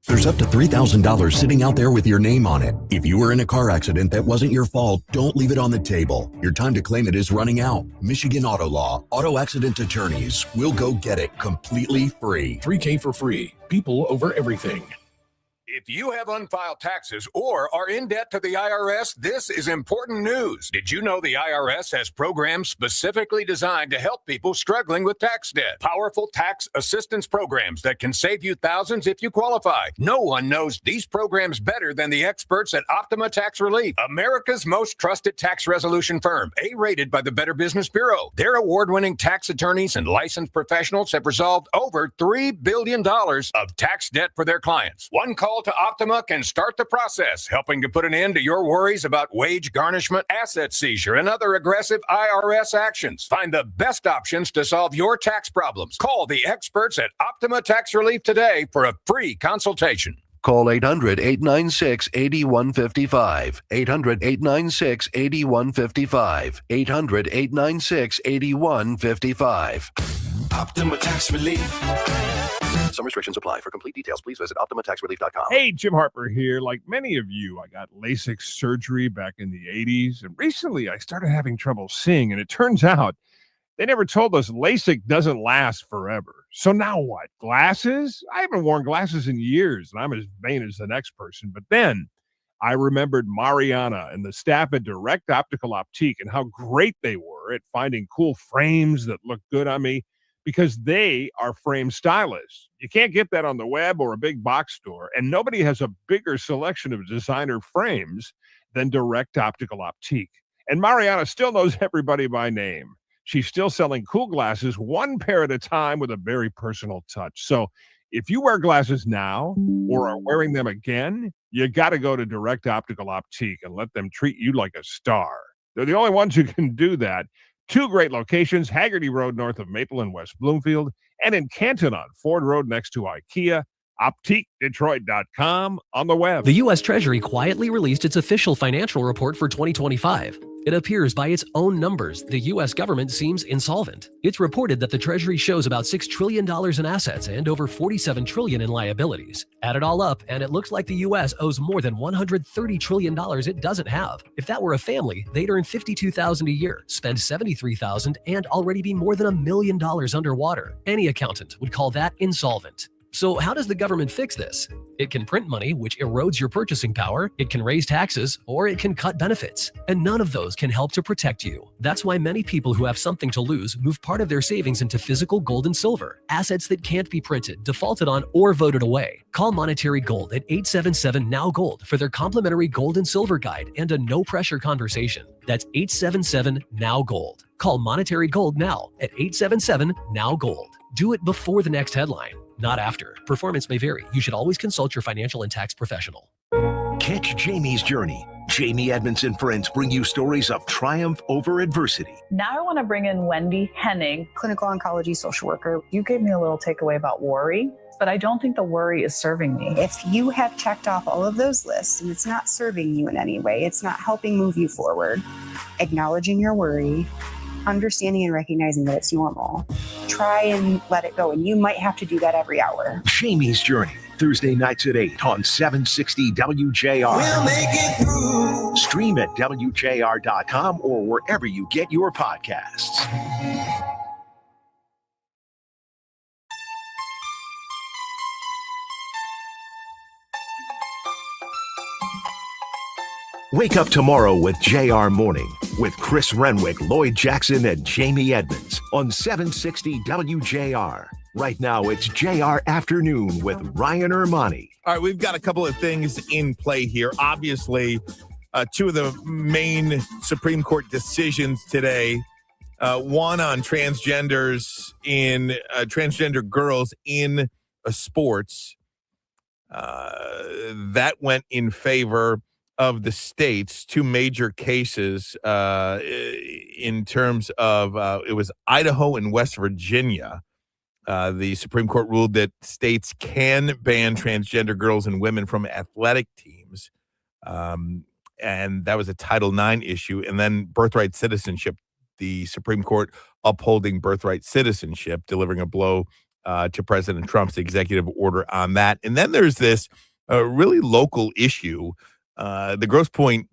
There's up to $3,000 sitting out there with your name on it. If you were in a car accident that wasn't your fault, don't leave it on the table. Your time to claim it is running out. Michigan Auto Law, auto accident attorneys will go get it completely free. $3K for free. People over everything. If you have unfiled taxes or are in debt to the IRS, this is important news. Did you know the IRS has programs specifically designed to help people struggling with tax debt? Powerful tax assistance programs that can save you thousands if you qualify. No one knows these programs better than the experts at Optima Tax Relief, America's most trusted tax resolution firm, A-rated by the Better Business Bureau. Their award-winning tax attorneys and licensed professionals have resolved over $3 billion of tax debt for their clients. One call to Optima can start the process, helping to put an end to your worries about wage garnishment, asset seizure, and other aggressive IRS actions. Find the best options to solve your tax problems. Call the experts at Optima Tax Relief today for a free consultation. Call 800-896-8155. 800-896-8155. 800-896-8155. Optima Tax Relief. Some restrictions apply. For complete details, please visit OptimaTaxRelief.com. Hey, Jim Harper here. Like many of you, I got LASIK surgery back in the 80s, and recently I started having trouble seeing, and it turns out they never told us LASIK doesn't last forever. So now what? Glasses? I haven't worn glasses in years, and I'm as vain as the next person. But then I remembered Mariana and the staff at Direct Optical Optique and how great they were at finding cool frames that look good on me, because they are frame stylists. You can't get that on the web or a big box store, and nobody has a bigger selection of designer frames than Direct Optical Optique. And Mariana still knows everybody by name. She's still selling cool glasses, one pair at a time, with a very personal touch. So if you wear glasses now or are wearing them again, you got to go to Direct Optical Optique and let them treat you like a star. They're the only ones who can do that. 2 great locations, Haggerty Road north of Maple and West Bloomfield, and in Canton on Ford Road next to IKEA. OptiqueDetroit.com on the web. The U.S. Treasury quietly released its official financial report for 2025. It appears by its own numbers, the U.S. government seems insolvent. It's reported that the Treasury shows about $6 trillion in assets and over $47 trillion in liabilities. Add it all up, and it looks like the U.S. owes more than $130 trillion it doesn't have. If that were a family, they'd earn $52,000 a year, spend $73,000, and already be more than $1 million underwater. Any accountant would call that insolvent. So how does the government fix this? It can print money, which erodes your purchasing power, it can raise taxes, or it can cut benefits. And none of those can help to protect you. That's why many people who have something to lose move part of their savings into physical gold and silver, assets that can't be printed, defaulted on, or voted away. Call Monetary Gold at 877-NOW-GOLD for their complimentary gold and silver guide and a no-pressure conversation. That's 877-NOW-GOLD. Call Monetary Gold now at 877-NOW-GOLD. Do it before the next headline, not after. Performance may vary. You should always consult your financial and tax professional. Catch Jamie's journey. Jamie Edmonds and friends bring you stories of triumph over adversity. Now I want to bring in Wendy Henning, clinical oncology social worker. You gave me a little takeaway about worry, but I don't think the worry is serving me. If you have checked off all of those lists and it's not serving you in any way, it's not helping move you forward, acknowledging your worry, understanding and recognizing that it's normal. Try and let it go, and you might have to do that every hour. Jamie's Journey, Thursday nights at 8 on 760 WJR. We'll make it through. Stream at WJR.com or wherever you get your podcasts. Wake up tomorrow with JR Morning with Chris Renwick, Lloyd Jackson, and Jamie Edmonds on 760 WJR. Right now, it's JR Afternoon with Ryan Ermanni. All right, we've got a couple of things in play here. Obviously, 2 of the main Supreme Court decisions today. One on transgenders in transgender girls in sports. That went in favor of the states. 2 major cases in terms of it was Idaho and West Virginia. The Supreme Court ruled that states can ban transgender girls and women from athletic teams. And that was a Title IX issue. And then birthright citizenship, the Supreme Court upholding birthright citizenship, delivering a blow to President Trump's executive order on that. And then there's this really local issue. The Grosse Pointe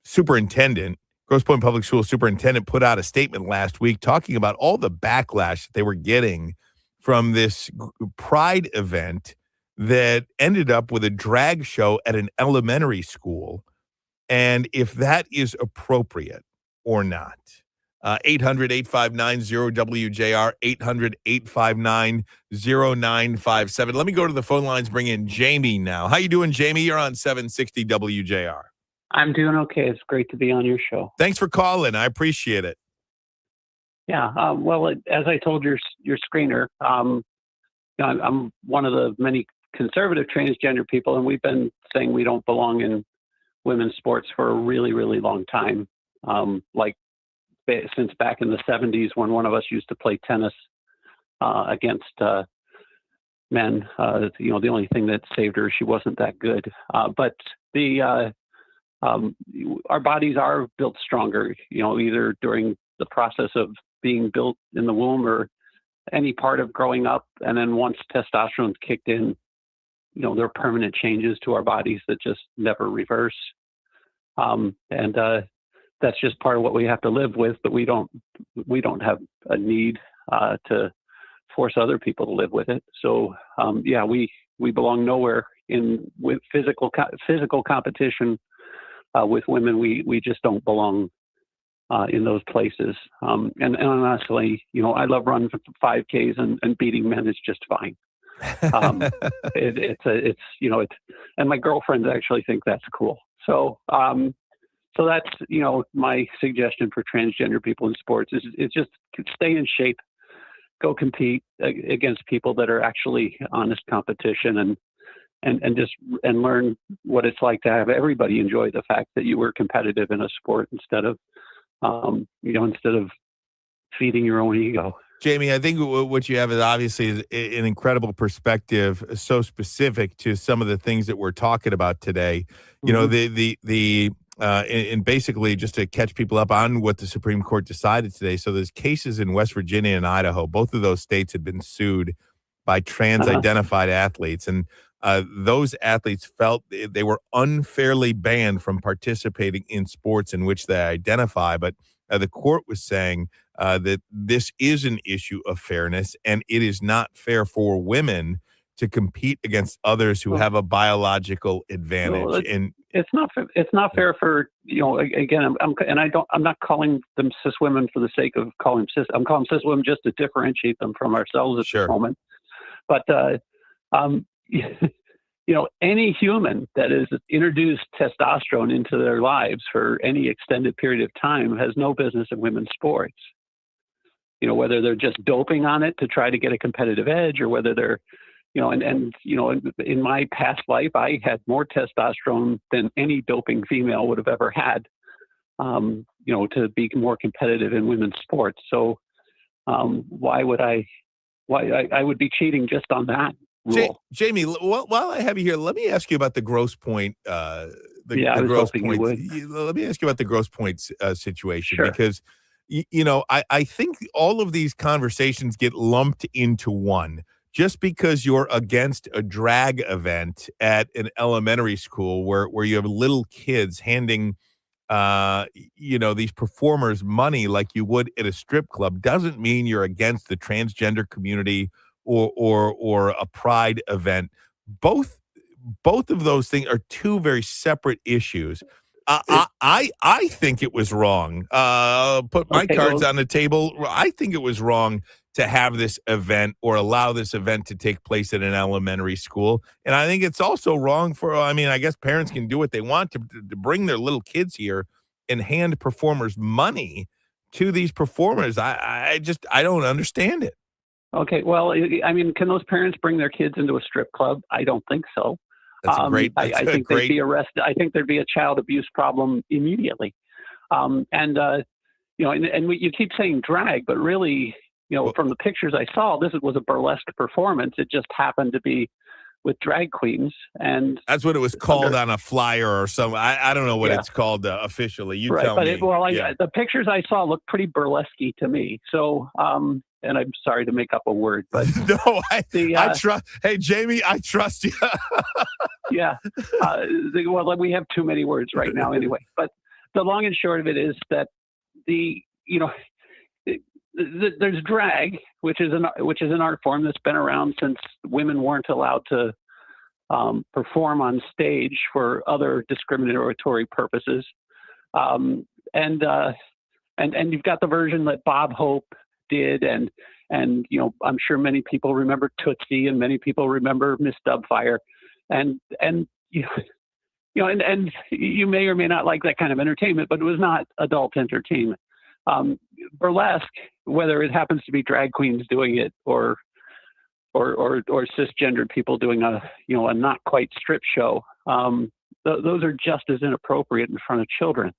superintendent, Grosse Pointe Public School superintendent, put out a statement last week talking about all the backlash that they were getting from this pride event that ended up with a drag show at an elementary school, and if that is appropriate or not. 800-859-0WJR, 800-859-0957. Let me go to the phone lines, bring in Jamie now. How you doing, Jamie? You're on 760 WJR. I'm doing okay. It's great to be on your show. Thanks for calling. I appreciate it. Yeah. As I told your screener, I'm one of the many conservative transgender people, and we've been saying we don't belong in women's sports for a really, really long time. Since back in the 70s when one of us used to play tennis against men. The only thing that saved her, she wasn't that good. But our bodies are built stronger, either during the process of being built in the womb or any part of growing up. And then once testosterone's kicked in, there are permanent changes to our bodies that just never reverse. And that's just part of what we have to live with, but we don't have a need to force other people to live with it. So we belong nowhere with physical competition with women. We just don't belong in those places. And honestly, I love running 5Ks and beating men is just fine. And my girlfriends actually think that's cool. So that's, my suggestion for transgender people in sports is just stay in shape, go compete against people that are actually honest competition and learn what it's like to have everybody enjoy the fact that you were competitive in a sport instead of feeding your own ego. Jamie, I think what you have is obviously an incredible perspective, so specific to some of the things that we're talking about today. And basically just to catch people up on what the Supreme Court decided today. So there's cases in West Virginia and Idaho. Both of those states had been sued by trans-identified athletes. And those athletes felt they were unfairly banned from participating in sports in which they identify. But the court was saying that this is an issue of fairness, and it is not fair for women to compete against others who have a biological advantage. It's not fair for, again, I'm not calling them cis women for the sake of calling cis. I'm calling cis women just to differentiate them from ourselves at this moment. But any human that has introduced testosterone into their lives for any extended period of time has no business in women's sports. Whether they're just doping on it to try to get a competitive edge, or whether they're, in my past life, I had more testosterone than any doping female would have ever had, to be more competitive in women's sports. So why would I would be cheating just on that rule. Jamie, while I have you here, let me ask you about the Grosse Pointe. Let me ask you about the Grosse Pointe situation, because I think all of these conversations get lumped into one. Just because you're against a drag event at an elementary school where you have little kids handing these performers money like you would at a strip club doesn't mean you're against the transgender community or a pride event. Both of those things are two very separate issues. I think it was wrong. Put my cards on the table. I think it was wrong to have this event or allow this event to take place at an elementary school. And I think it's also wrong I guess parents can do what they want to bring their little kids here and hand performers money to these performers. I don't understand it. Okay, well, can those parents bring their kids into a strip club? I don't think so. They'd be arrested. I think there'd be a child abuse problem immediately. You keep saying drag, but really, from the pictures I saw, this was a burlesque performance. It just happened to be with drag queens, and that's what it was called on a flyer or something. I don't know what it's called officially. You tell me. The pictures I saw looked pretty burlesque to me. So, and I'm sorry to make up a word, but no, I trust. Hey, Jamie, I trust you. Yeah. We have too many words right now, anyway. But the long and short of it is that there's drag, which is an art form that's been around since women weren't allowed to perform on stage for other discriminatory purposes, and you've got the version that Bob Hope did, and I'm sure many people remember Tootsie, and many people remember Miss Doubtfire, and you may or may not like that kind of entertainment, but it was not adult entertainment. Burlesque, whether it happens to be drag queens doing it or cisgendered people doing a not quite strip show, those are just as inappropriate in front of children.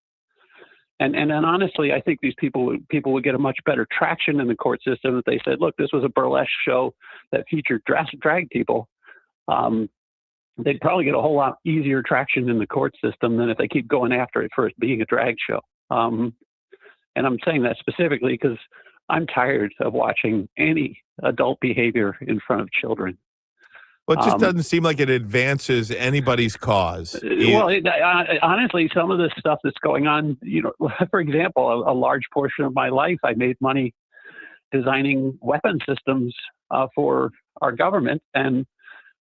And honestly, I think these people would get a much better traction in the court system if they said, look, this was a burlesque show that featured drag people. They'd probably get a whole lot easier traction in the court system than if they keep going after it for it being a drag show. And I'm saying that specifically because I'm tired of watching any adult behavior in front of children. Well, it just doesn't seem like it advances anybody's cause. Well, honestly, some of this stuff that's going on, for example, a large portion of my life, I made money designing weapon systems for our government, and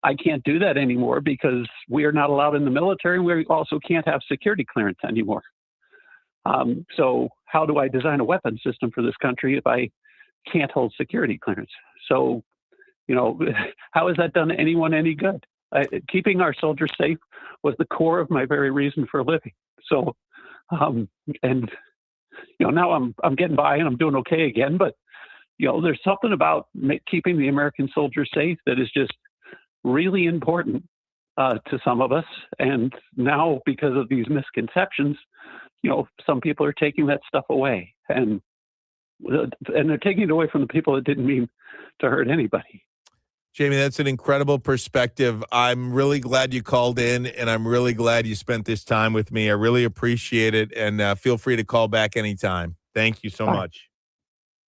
I can't do that anymore because we are not allowed in the military. We also can't have security clearance anymore. So how do I design a weapon system for this country if I can't hold security clearance? So, how has that done anyone any good? Keeping our soldiers safe was the core of my very reason for living. So, now I'm getting by and I'm doing okay again. But, there's something about keeping the American soldier safe that is just really important to some of us. And now, because of these misconceptions, some people are taking that stuff away, and they're taking it away from the people that didn't mean to hurt anybody. Jamie, that's an incredible perspective. I'm really glad you called in, and I'm really glad you spent this time with me. I really appreciate it, and feel free to call back anytime. Thank you so much.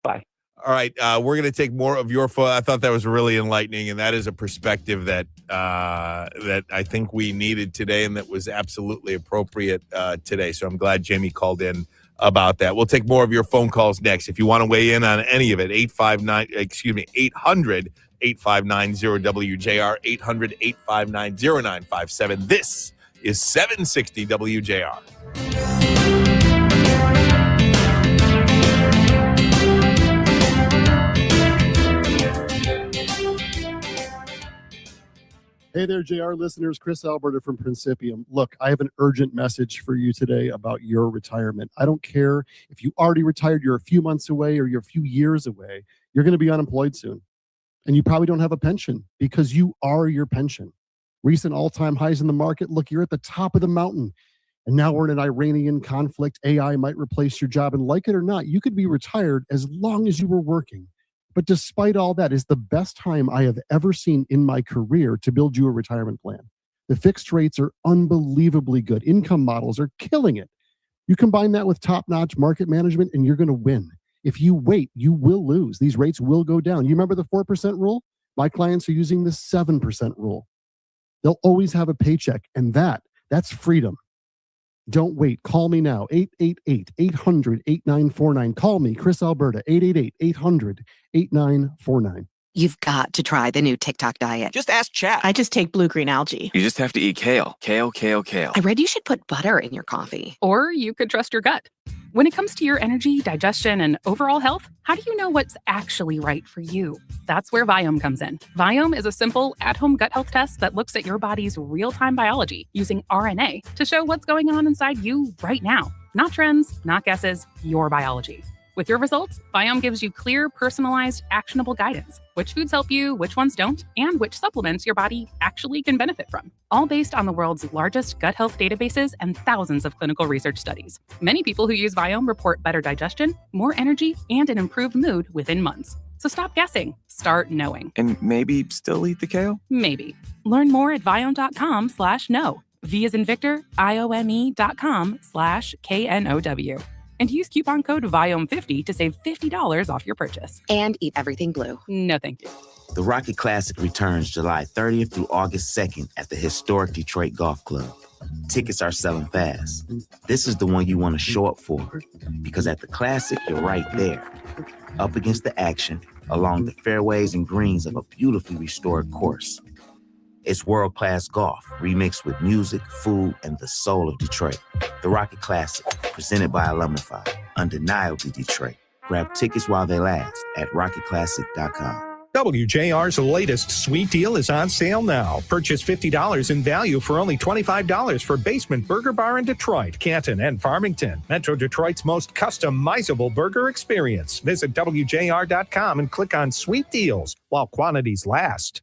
Bye. All right, we're going to take more of your phone. I thought that was really enlightening, and that is a perspective that that I think we needed today, and that was absolutely appropriate today. So I'm glad Jamie called in about that. We'll take more of your phone calls next. If you want to weigh in on any of it, 800-859-0WJR, 800-859-0957. This is 760 WJR. Hey there, JR listeners. Chris Alberta from Principium. Look, I have an urgent message for you today about your retirement. I don't care if you already retired, you're a few months away, or you're a few years away. You're going to be unemployed soon. And you probably don't have a pension because you are your pension. Recent all-time highs in the market. Look, you're at the top of the mountain. And now we're in an Iranian conflict. AI might replace your job. And like it or not, you could be retired as long as you were working. But despite all that, it's the best time I have ever seen in my career to build you a retirement plan. The fixed rates are unbelievably good. Income models are killing it. You combine that with top-notch market management, and you're going to win. If you wait, you will lose. These rates will go down. You remember the 4% rule? My clients are using the 7% rule. They'll always have a paycheck, and that's freedom. Don't wait. Call me now, 888-800-8949. Call me, Chris Alberta, 888-800-8949. You've got to try the new TikTok diet. Just ask Chat. I just take blue-green algae. You just have to eat kale. Kale, kale, kale. I read you should put butter in your coffee. Or you could trust your gut. When it comes to your energy, digestion, and overall health, how do you know what's actually right for you? That's where Viome comes in. Viome is a simple, at-home gut health test that looks at your body's real-time biology using RNA to show what's going on inside you right now. Not trends, not guesses, your biology. With your results, Viome gives you clear, personalized, actionable guidance. Which foods help you, which ones don't, and which supplements your body actually can benefit from. All based on the world's largest gut health databases and thousands of clinical research studies. Many people who use Viome report better digestion, more energy, and an improved mood within months. So stop guessing. Start knowing. And maybe still eat the kale? Maybe. Learn more at Viome.com/know. V as in Victor, IOME.com/KNOW. And use coupon code VIOME50 to save $50 off your purchase. And eat everything blue. No, thank you. The Rocket Classic returns July 30th through August 2nd at the historic Detroit Golf Club. Tickets are selling fast. This is the one you want to show up for, because at the Classic, you're right there, up against the action, along the fairways and greens of a beautifully restored course. It's world-class golf, remixed with music, food, and the soul of Detroit. The Rocket Classic, presented by Alumnify, undeniably Detroit. Grab tickets while they last at rocketclassic.com. WJR's latest sweet deal is on sale now. Purchase $50 in value for only $25 for Basement Burger Bar in Detroit, Canton, and Farmington. Metro Detroit's most customizable burger experience. Visit WJR.com and click on Sweet Deals while quantities last.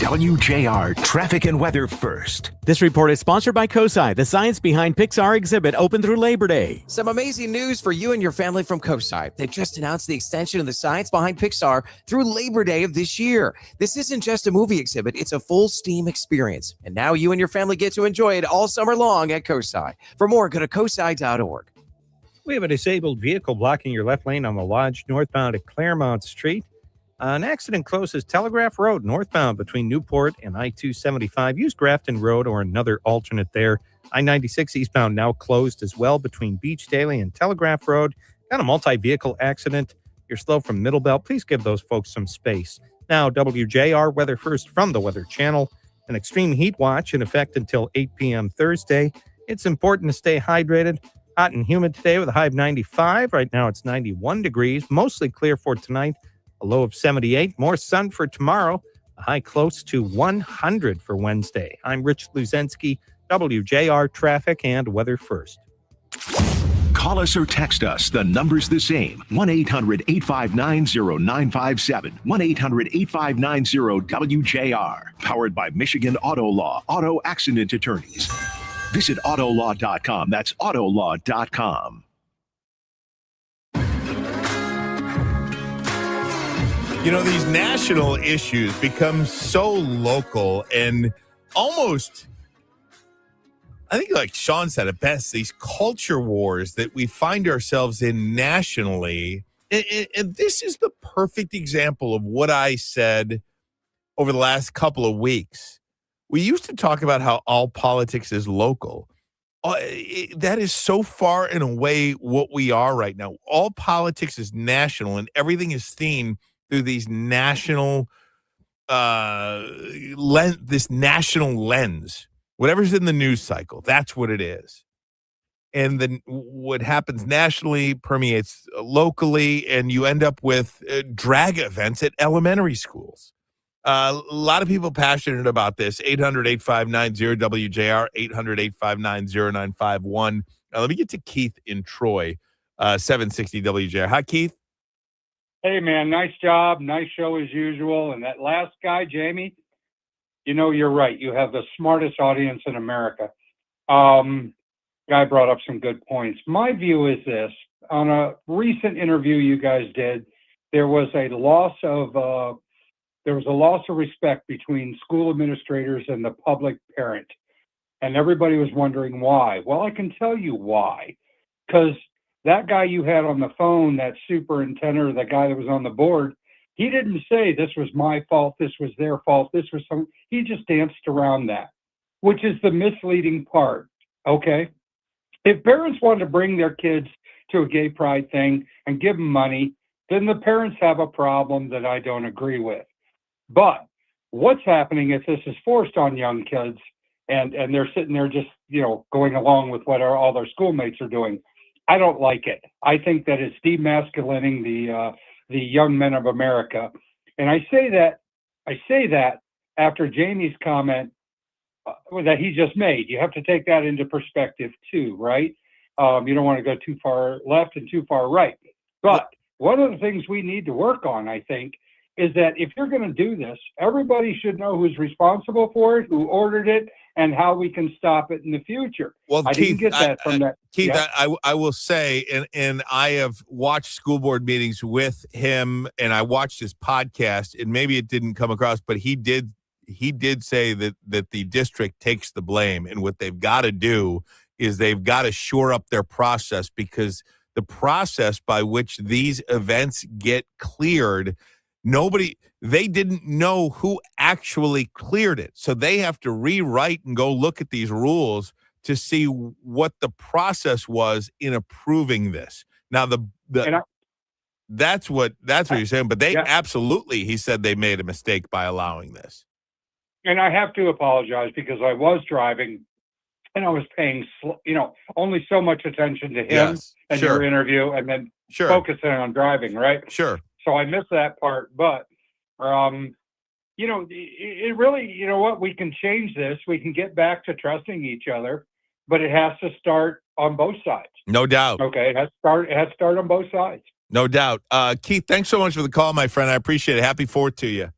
WJR traffic and weather first. This report is sponsored by COSI, the science behind Pixar exhibit open through Labor Day. Some amazing news for you and your family from COSI. They've just announced the extension of the science behind Pixar through Labor Day of this year. This isn't just a movie exhibit, it's a full steam experience. And now you and your family get to enjoy it all summer long at COSI. For more, go to COSI.org. We have a disabled vehicle blocking your left lane on the Lodge northbound at Claremont Street. An accident closes Telegraph Road northbound between Newport and I-275. Use Grafton Road or another alternate there. I-96 eastbound now closed as well between Beach Daily and Telegraph Road. Got a multi-vehicle accident. You're slow from Middle Belt. Please give those folks some space. Now, WJR Weather First from the Weather Channel. An extreme heat watch in effect until 8 p.m. Thursday. It's important to stay hydrated. Hot and humid today with a high of 95. Right now it's 91 degrees. Mostly clear for tonight. A low of 78. More sun for tomorrow. A high close to 100 for Wednesday. I'm Rich Luzensky, WJR Traffic and Weather First. Call us or text us. The number's the same. 1-800-859-0957. 1-800-859-WJR. Powered by Michigan Auto Law. Auto Accident Attorneys. Visit autolaw.com. That's autolaw.com. You know, these national issues become so local and almost, I think like Sean said it best, these culture wars that we find ourselves in nationally. And this is the perfect example of what I said over the last couple of weeks. We used to talk about how all politics is local. That is so far and away what we are right now. All politics is national, and everything is seen through these national, this national lens. Whatever's in the news cycle, that's what it is. And then what happens nationally permeates locally, and you end up with drag events at elementary schools. A lot of people passionate about this. 800-859-0WJR, 800-859-0951. Now, let me get to Keith in Troy, 760 WJR. Hi, Keith. Hey, man, nice job. Nice show as usual. And that last guy, Jamie, you know, you're right. You have the smartest audience in America. Guy brought up some good points. My view is this. On a recent interview you guys did, there was a loss of respect between school administrators and the public parent. And everybody was wondering why. Well, I can tell you why. Because that guy you had on the phone, that superintendent, or the guy that was on the board, he didn't say this was my fault, this was their fault, this was some. He just danced around that, which is the misleading part, okay? If parents want to bring their kids to a gay pride thing and give them money, then the parents have a problem that I don't agree with. But what's happening is this is forced on young kids, and they're sitting there just, you know, going along with what all their schoolmates are doing. I don't like it. I think that it's demasculating the young men of America. And I say that after Jamie's comment that he just made. You have to take that into perspective too, right? You don't want to go too far left and too far right. But one of the things we need to work on, I think, is that if you're going to do this, everybody should know who's responsible for it, who ordered it, and how we can stop it in the future. Well, I Keith, didn't get that from that. Keith, Yeah. I will say, and I have watched school board meetings with him, and I watched his podcast, and maybe it didn't come across, but he did say that the district takes the blame, and what they've got to do is they've got to shore up their process, because the process by which these events get cleared, they didn't know who actually cleared it. So they have to rewrite and go look at these rules to see what the process was in approving this. Now, that's what you're saying, but they absolutely, he said they made a mistake by allowing this. And I have to apologize because I was driving and I was paying, only so much attention to him and your interview, and then focusing on driving, right? Sure. So I missed that part, but, it really, you know what, we can change this. We can get back to trusting each other, but it has to start on both sides. No doubt. Okay. It has to start on both sides. No doubt. Keith, thanks so much for the call, my friend. I appreciate it. Happy 4th to you.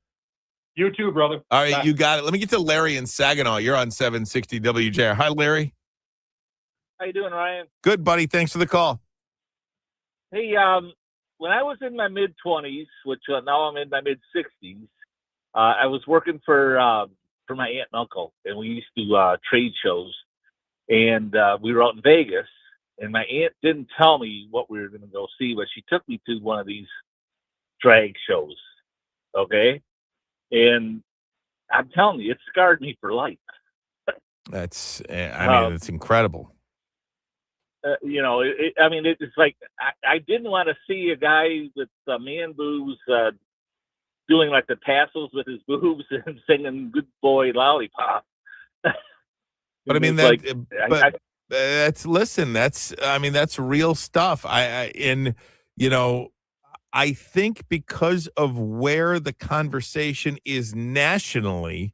You too, brother. All right, Bye. You got it. Let me get to Larry in Saginaw. You're on 760 WJR. Hi, Larry. How you doing, Ryan? Good, buddy. Thanks for the call. Hey, when I was in my mid-20s, which now I'm in my mid-60s, I was working for my aunt and uncle, and we used to trade shows. And we were out in Vegas, and my aunt didn't tell me what we were going to go see, but she took me to one of these drag shows. Okay, and I'm telling you, it scarred me for life. That's, it's incredible. It's like I didn't want to see a guy with man boobs doing like the tassels with his boobs and singing "Good Boy Lollipop." But I mean, that's real stuff. I think because of where the conversation is nationally,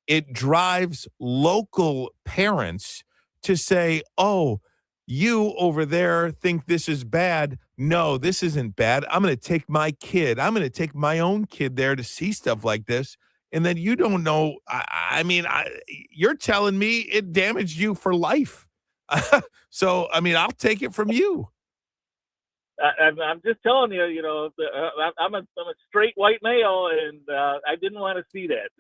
it drives local parents to say, oh, you over there think this is bad. No, this isn't bad. I'm going to take my kid. I'm going to take my own kid there to see stuff like this. And then you don't know. You're telling me it damaged you for life. So, I'll take it from you. I'm just telling you, I'm a straight white male, and I didn't want to see that,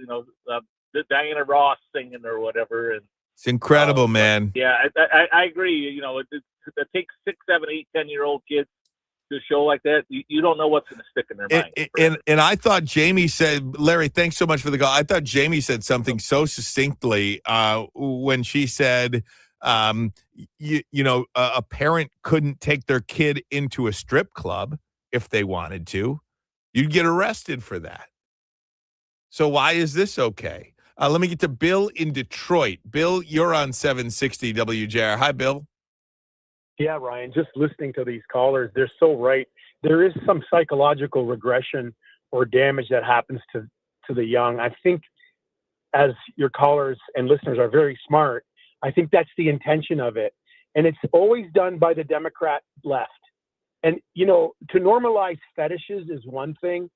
the Diana Ross singing or whatever. And it's incredible, man. Yeah, I agree. It takes 6, 7, 8, 10-year-old kids to a show like that. You don't know what's going to stick in their mind. And I thought Jamie said, Larry, thanks so much for the call. I thought Jamie said something so succinctly when she said, a parent couldn't take their kid into a strip club if they wanted to. You'd get arrested for that. So why is this okay? Let me get to Bill in Detroit. Bill, you're on 760 WJR. Hi, Bill. Yeah, Ryan, just listening to these callers, they're so right. There is some psychological regression or damage that happens to the young. I think as your callers and listeners are very smart, I think that's the intention of it. And it's always done by the Democrat left. And, to normalize fetishes is one thing.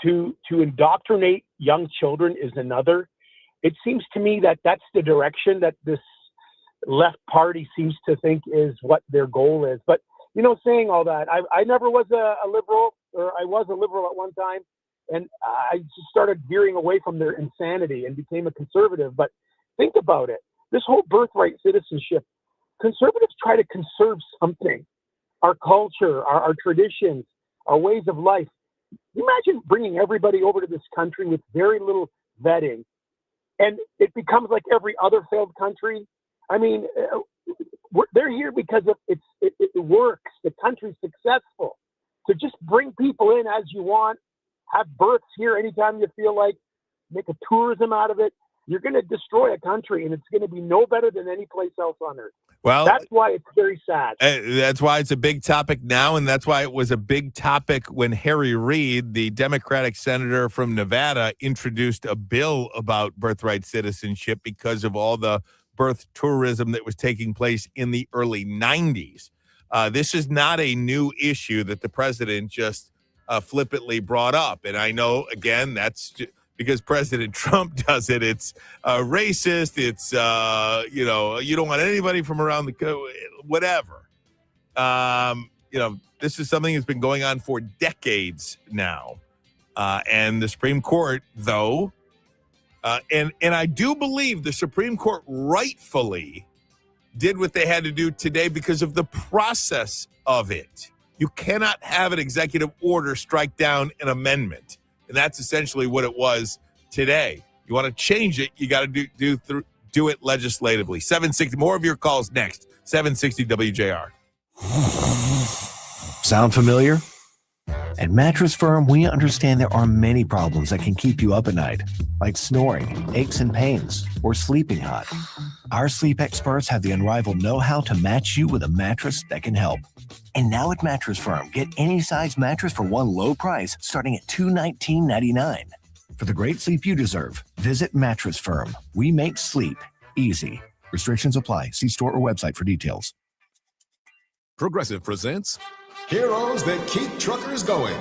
To indoctrinate young children is another. It seems to me that that's the direction that this left party seems to think is what their goal is. But, saying all that, I never was a liberal, or I was a liberal at one time. And I just started veering away from their insanity and became a conservative. But think about it. This whole birthright citizenship, conservatives try to conserve something, our culture, our traditions, our ways of life. Imagine bringing everybody over to this country with very little vetting, and it becomes like every other failed country. They're here because it works. The country's successful. To just bring people in as you want, have births here anytime you feel like, make a tourism out of it. You're going to destroy a country, and it's going to be no better than any place else on earth. Well, that's why it's very sad. That's why it's a big topic now, and that's why it was a big topic when Harry Reid, the Democratic senator from Nevada, introduced a bill about birthright citizenship because of all the birth tourism that was taking place in the early 90s. This is not a new issue that the president just flippantly brought up. And I know, again, that's because President Trump does it. It's racist. It's, you don't want anybody from around the whatever. This is something that's been going on for decades now. And the Supreme Court, though, and I do believe the Supreme Court rightfully did what they had to do today because of the process of it. You cannot have an executive order strike down an amendment. And that's essentially what it was today. You want to change it, you got to do it legislatively. 760, more of your calls next. 760 WJR. Sound familiar? At Mattress Firm, we understand there are many problems that can keep you up at night, like snoring, aches and pains, or sleeping hot. Our sleep experts have the unrivaled know-how to match you with a mattress that can help. And now at Mattress Firm, get any size mattress for one low price starting at $219.99. For the great sleep you deserve, visit Mattress Firm. We make sleep easy. Restrictions apply. See store or website for details. Progressive presents Heroes That Keep Truckers Going.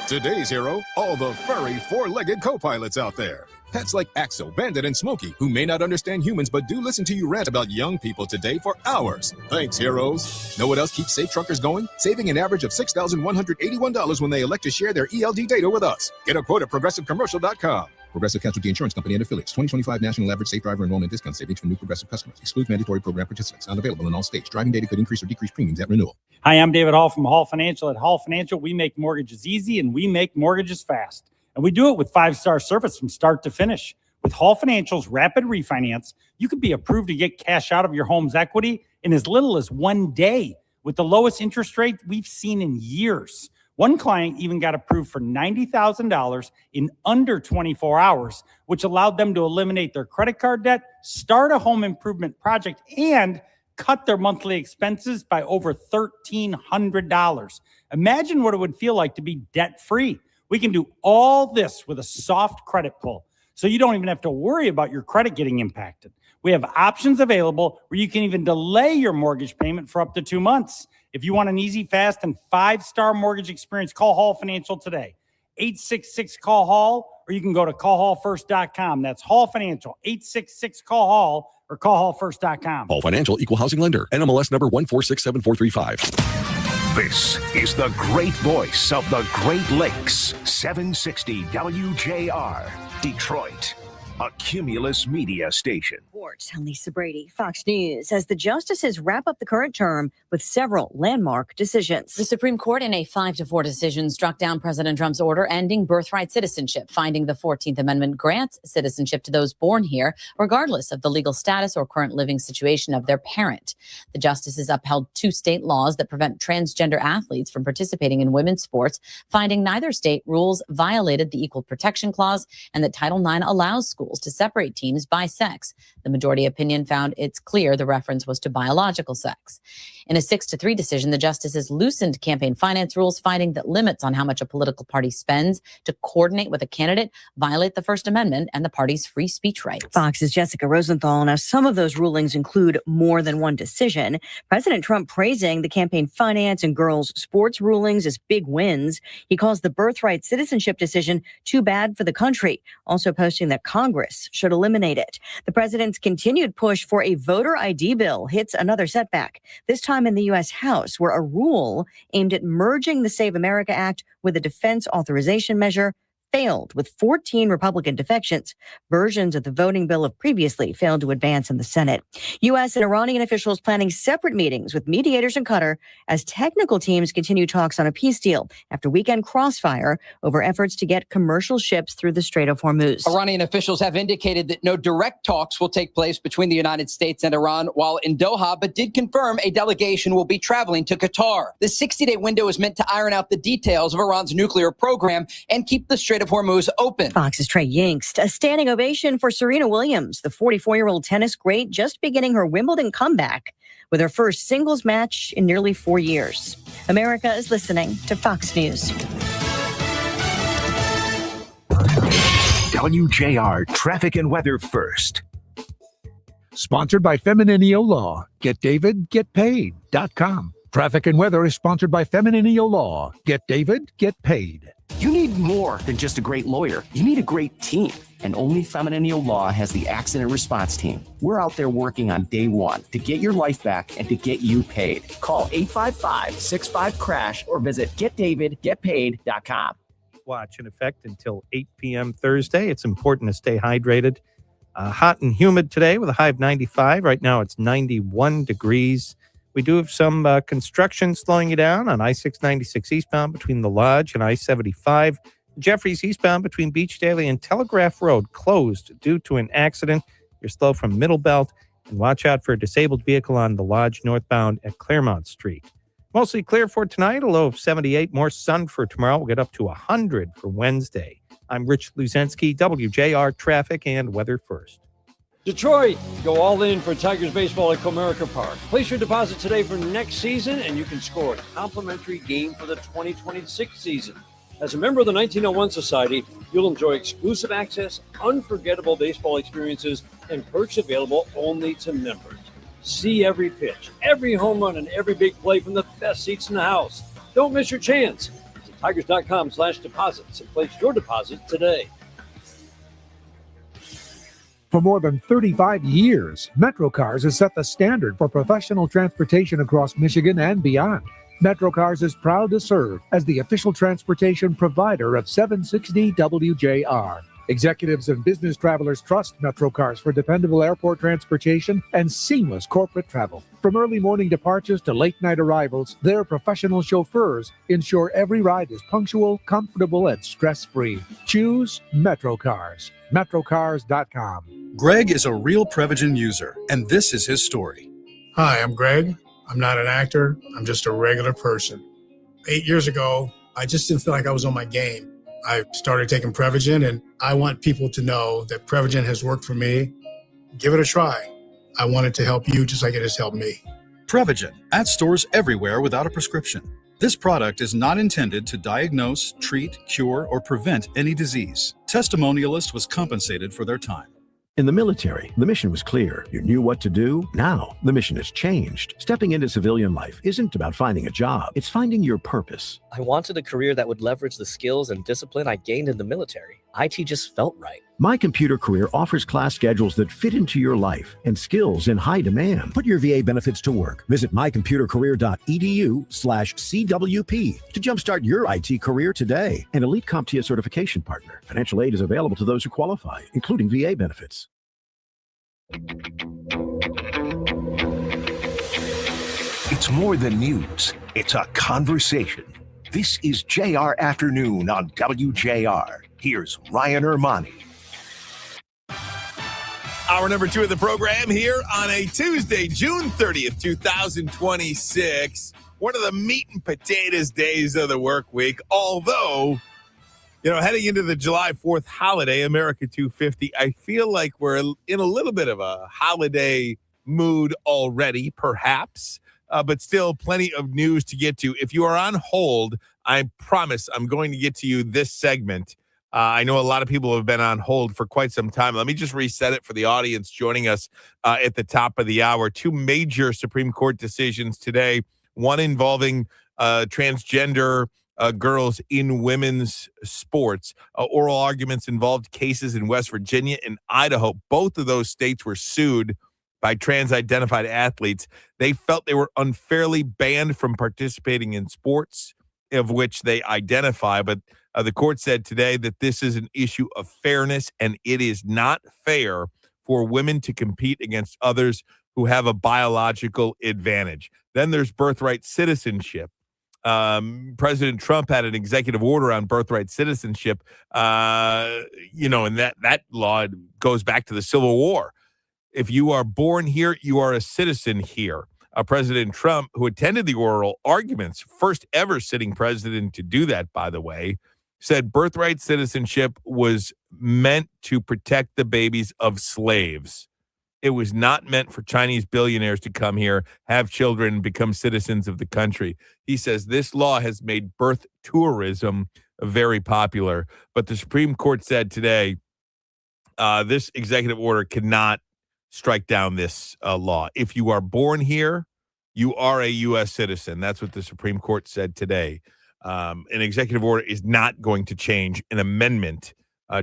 Today's hero, all the furry four-legged co-pilots out there. Pets like Axel, Bandit, and Smokey, who may not understand humans but do listen to you rant about young people today for hours. Thanks, heroes. Know what else keeps safe truckers going? Saving an average of $6,181 when they elect to share their ELD data with us. Get a quote at ProgressiveCommercial.com. Progressive Casualty Insurance Company and Affiliates. 2025 National Average Safe Driver Enrollment Discount Savings for new Progressive customers. Excludes mandatory program participants. Not available in all states. Driving data could increase or decrease premiums at renewal. Hi, I'm David Hall from Hall Financial. At Hall Financial, we make mortgages easy and we make mortgages fast. And we do it with 5-star service from start to finish. With Hall Financial's Rapid Refinance, you could be approved to get cash out of your home's equity in as little as 1 day with the lowest interest rate we've seen in years. One client even got approved for $90,000 in under 24 hours, which allowed them to eliminate their credit card debt, start a home improvement project, and cut their monthly expenses by over $1,300. Imagine what it would feel like to be debt-free. We can do all this with a soft credit pull, so you don't even have to worry about your credit getting impacted. We have options available where you can even delay your mortgage payment for up to 2 months. If you want an easy, fast, and 5-star mortgage experience, call Hall Financial today. 866-CALL-HALL, or you can go to callhallfirst.com. That's Hall Financial, 866-CALL-HALL, or callhallfirst.com. Hall Financial, Equal Housing Lender, NMLS number 1467435. This is the great voice of the Great Lakes, 760 WJR, Detroit, a Cumulus media station. Sports. I'm Lisa Brady, Fox News. As the justices wrap up the current term with several landmark decisions. The Supreme Court, in a 5-4 decision, struck down President Trump's order ending birthright citizenship, finding the 14th Amendment grants citizenship to those born here, regardless of the legal status or current living situation of their parent. The justices upheld 2 state laws that prevent transgender athletes from participating in women's sports, finding neither state rules violated the Equal Protection Clause and that Title IX allows schools to separate teams by sex. The majority opinion found it's clear the reference was to biological sex. In a 6-3 decision, the justices loosened campaign finance rules, finding that limits on how much a political party spends to coordinate with a candidate violate the First Amendment and the party's free speech rights. Fox's Jessica Rosenthal. Now, some of those rulings include more than one decision. President Trump praising the campaign finance and girls' sports rulings as big wins. He calls the birthright citizenship decision too bad for the country, also posting that Congress should eliminate it. The president's continued push for a voter ID bill hits another setback, this time in the U.S. House, where a rule aimed at merging the Save America Act with a defense authorization measure failed with 14 Republican defections. Versions of the voting bill have previously failed to advance in the Senate. U.S. and Iranian officials planning separate meetings with mediators in Qatar as technical teams continue talks on a peace deal after weekend crossfire over efforts to get commercial ships through the Strait of Hormuz. Iranian officials have indicated that no direct talks will take place between the United States and Iran while in Doha, but did confirm a delegation will be traveling to Qatar. The 60-day window is meant to iron out the details of Iran's nuclear program and keep the Strait of Hormuz open. Fox's Trey Yingst. A standing ovation for Serena Williams, the 44-year-old tennis great, just beginning her Wimbledon comeback with her first singles match in nearly 4 years. America is listening to Fox News. WJR Traffic and Weather First. Sponsored by Femininio Law. GetDavid.GetPaid.com. Traffic and weather is sponsored by Femininio Law. Get David, get paid. You need more than just a great lawyer. You need a great team. And only Femininio Law has the accident response team. We're out there working on day one to get your life back and to get you paid. Call 855-65-CRASH or visit GetDavid.GetPaid.com. Watch in effect until 8 p.m. Thursday. It's important to stay hydrated. Hot and humid today with a high of 95. Right now it's 91 degrees. We do have some construction slowing you down on I-696 eastbound between the Lodge and I-75. Jeffries eastbound between Beach Daily and Telegraph Road closed due to an accident. You're slow from Middle Belt. And watch out for a disabled vehicle on the Lodge northbound at Claremont Street. Mostly clear for tonight, a low of 78. More sun for tomorrow. We'll get up to 100 for Wednesday. I'm Rich Luzensky, WJR Traffic and Weather First. Detroit, go all in for Tigers baseball at Comerica Park. Place your deposit today for next season, and you can score a complimentary game for the 2026 season. As a member of the 1901 Society, you'll enjoy exclusive access, unforgettable baseball experiences, and perks available only to members. See every pitch, every home run, and every big play from the best seats in the house. Don't miss your chance. Visit Tigers.com/deposits and place your deposit today. For more than 35 years, MetroCars has set the standard for professional transportation across Michigan and beyond. MetroCars is proud to serve as the official transportation provider of 760 WJR. Executives and business travelers trust Metrocars for dependable airport transportation and seamless corporate travel. From early morning departures to late night arrivals, their professional chauffeurs ensure every ride is punctual, comfortable, and stress-free. Choose Metrocars. Metrocars.com. Greg is a real Prevagen user, and this is his story. Hi, I'm Greg. I'm not an actor. I'm just a regular person. 8 years ago, I just didn't feel like I was on my game. I started taking Prevagen, and I want people to know that Prevagen has worked for me. Give it a try. I want it to help you just like it has helped me. Prevagen, at stores everywhere without a prescription. This product is not intended to diagnose, treat, cure, or prevent any disease. Testimonialist was compensated for their time. In the military, the mission was clear. You knew what to do. Now, the mission has changed. Stepping into civilian life isn't about finding a job. It's finding your purpose. I wanted a career that would leverage the skills and discipline I gained in the military. IT just felt right. My Computer Career offers class schedules that fit into your life and skills in high demand. Put your VA benefits to work. Visit mycomputercareer.edu/CWP to jumpstart your IT career today. An elite CompTIA certification partner. Financial aid is available to those who qualify, including VA benefits. It's more than news. It's a conversation. This is JR Afternoon on WJR. Here's Ryan Ermanni. Hour number 2 of the program here on a Tuesday, June 30th, 2026. One of the meat and potatoes days of the work week. Although, heading into the July 4th holiday, America 250, I feel like we're in a little bit of a holiday mood already, perhaps. But still plenty of news to get to. If you are on hold, I promise I'm going to get to you this segment. I know a lot of people have been on hold for quite some time. Let me just reset it for the audience joining us at the top of the hour. 2 major Supreme Court decisions today, one involving transgender girls in women's sports. Oral arguments involved cases in West Virginia and Idaho. Both of those states were sued by trans-identified athletes. They felt they were unfairly banned from participating in sports of which they identify. But the court said today that this is an issue of fairness, and it is not fair for women to compete against others who have a biological advantage. Then there's birthright citizenship. President Trump had an executive order on birthright citizenship, and that law goes back to the Civil War. If you are born here, you are a citizen here. President Trump, who attended the oral arguments, first ever sitting president to do that, by the way, said birthright citizenship was meant to protect the babies of slaves. It was not meant for Chinese billionaires to come here, have children, and become citizens of the country. He says this law has made birth tourism very popular. But the Supreme Court said today this executive order cannot strike down this law. If you are born here, you are a U.S. citizen. That's what the Supreme Court said today. An executive order is not going to change an amendment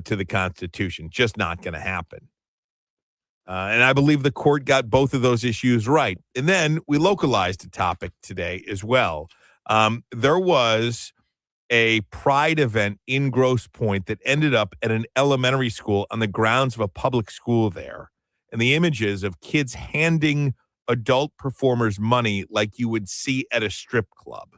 to the Constitution. Just not going to happen. And I believe the court got both of those issues right. And then we localized a topic today as well. There was a pride event in Grosse Pointe that ended up at an elementary school on the grounds of a public school there. And the images of kids handing adult performers money like you would see at a strip club.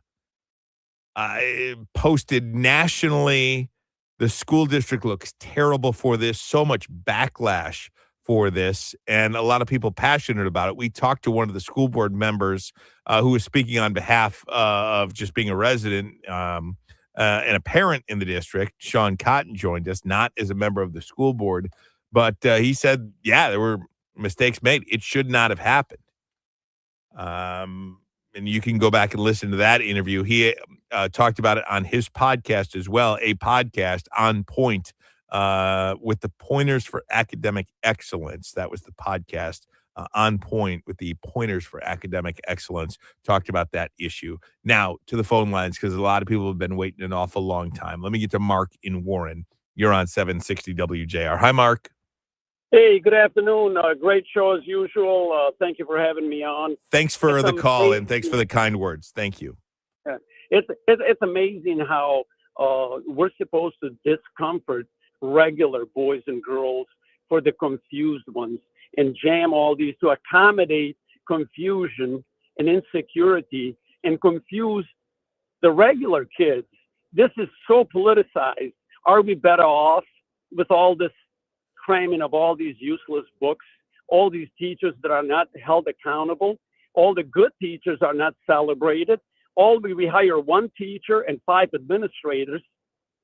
Posted nationally. The school district looks terrible for this. So much backlash for this. And a lot of people passionate about it. We talked to one of the school board members who was speaking on behalf of just being a resident and a parent in the district. Sean Cotton joined us, not as a member of the school board. But he said, there were mistakes made. It should not have happened. And you can go back and listen to that interview. He talked about it on his podcast as well, a podcast On Point with the Pointers for Academic Excellence. That was the podcast On Point with the Pointers for Academic Excellence. Talked about that issue. Now to the phone lines, because a lot of people have been waiting an awful long time. Let me get to Mark in Warren. You're on 760 WJR. Hi, Mark. Hey, good afternoon. Great show as usual. Thank you for having me on. Thanks for the call and thanks for the kind words. Thank you. It's amazing how we're supposed to discomfort regular boys and girls for the confused ones and jam all these to accommodate confusion and insecurity and confuse the regular kids. This is so politicized. Are we better off with all this cramming of all these useless books, all these teachers that are not held accountable, all the good teachers are not celebrated, we hire one teacher and 5 administrators.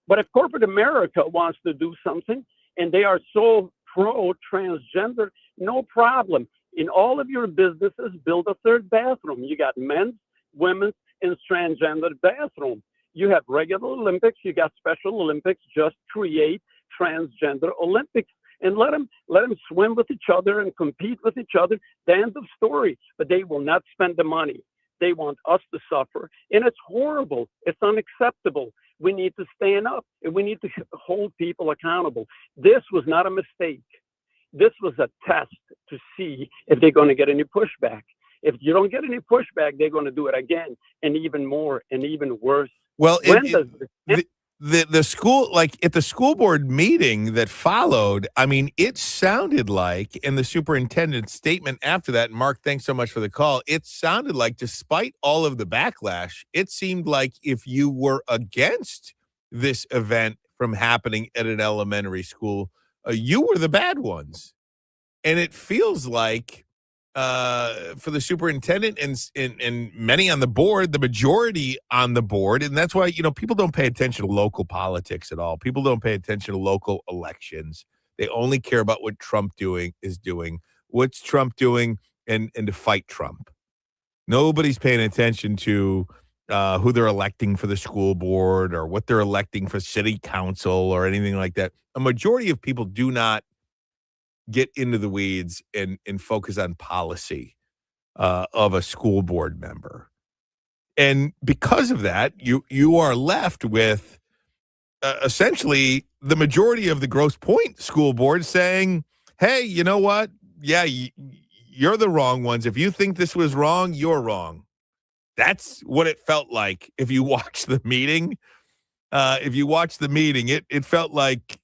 But if corporate America wants to do something and they are so pro-transgender, no problem. In all of your businesses, build a 3rd bathroom. You got men's, women's, and transgender bathroom. You have regular Olympics, you got Special Olympics. Just create transgender Olympics and let them swim with each other and compete with each other. The end of story. But they will not spend the money. They want us to suffer. And it's horrible. It's unacceptable. We need to stand up and we need to hold people accountable. This was not a mistake. This was a test to see if they're going to get any pushback. If you don't get any pushback, they're going to do it again and even more and even worse. Well, the school, like at the school board meeting that followed, I mean, it sounded like, in the superintendent's statement after that, and Mark, thanks so much for the call, it sounded like despite all of the backlash, it seemed like if you were against this event from happening at an elementary school, you were the bad ones. And it feels like for the superintendent and many on the board, the majority on the board, and that's why, people don't pay attention to local politics at all. People don't pay attention to local elections. They only care about what Trump is doing, what's Trump doing, and to fight Trump. Nobody's paying attention to who they're electing for the school board or what they're electing for city council or anything like that. A majority of people do not get into the weeds and focus on policy of a school board member. And because of that, you are left with essentially the majority of the Grosse Pointe school board saying, hey, you know what? Yeah, you're the wrong ones. If you think this was wrong, you're wrong. That's what it felt like. If you watch the meeting, it felt like,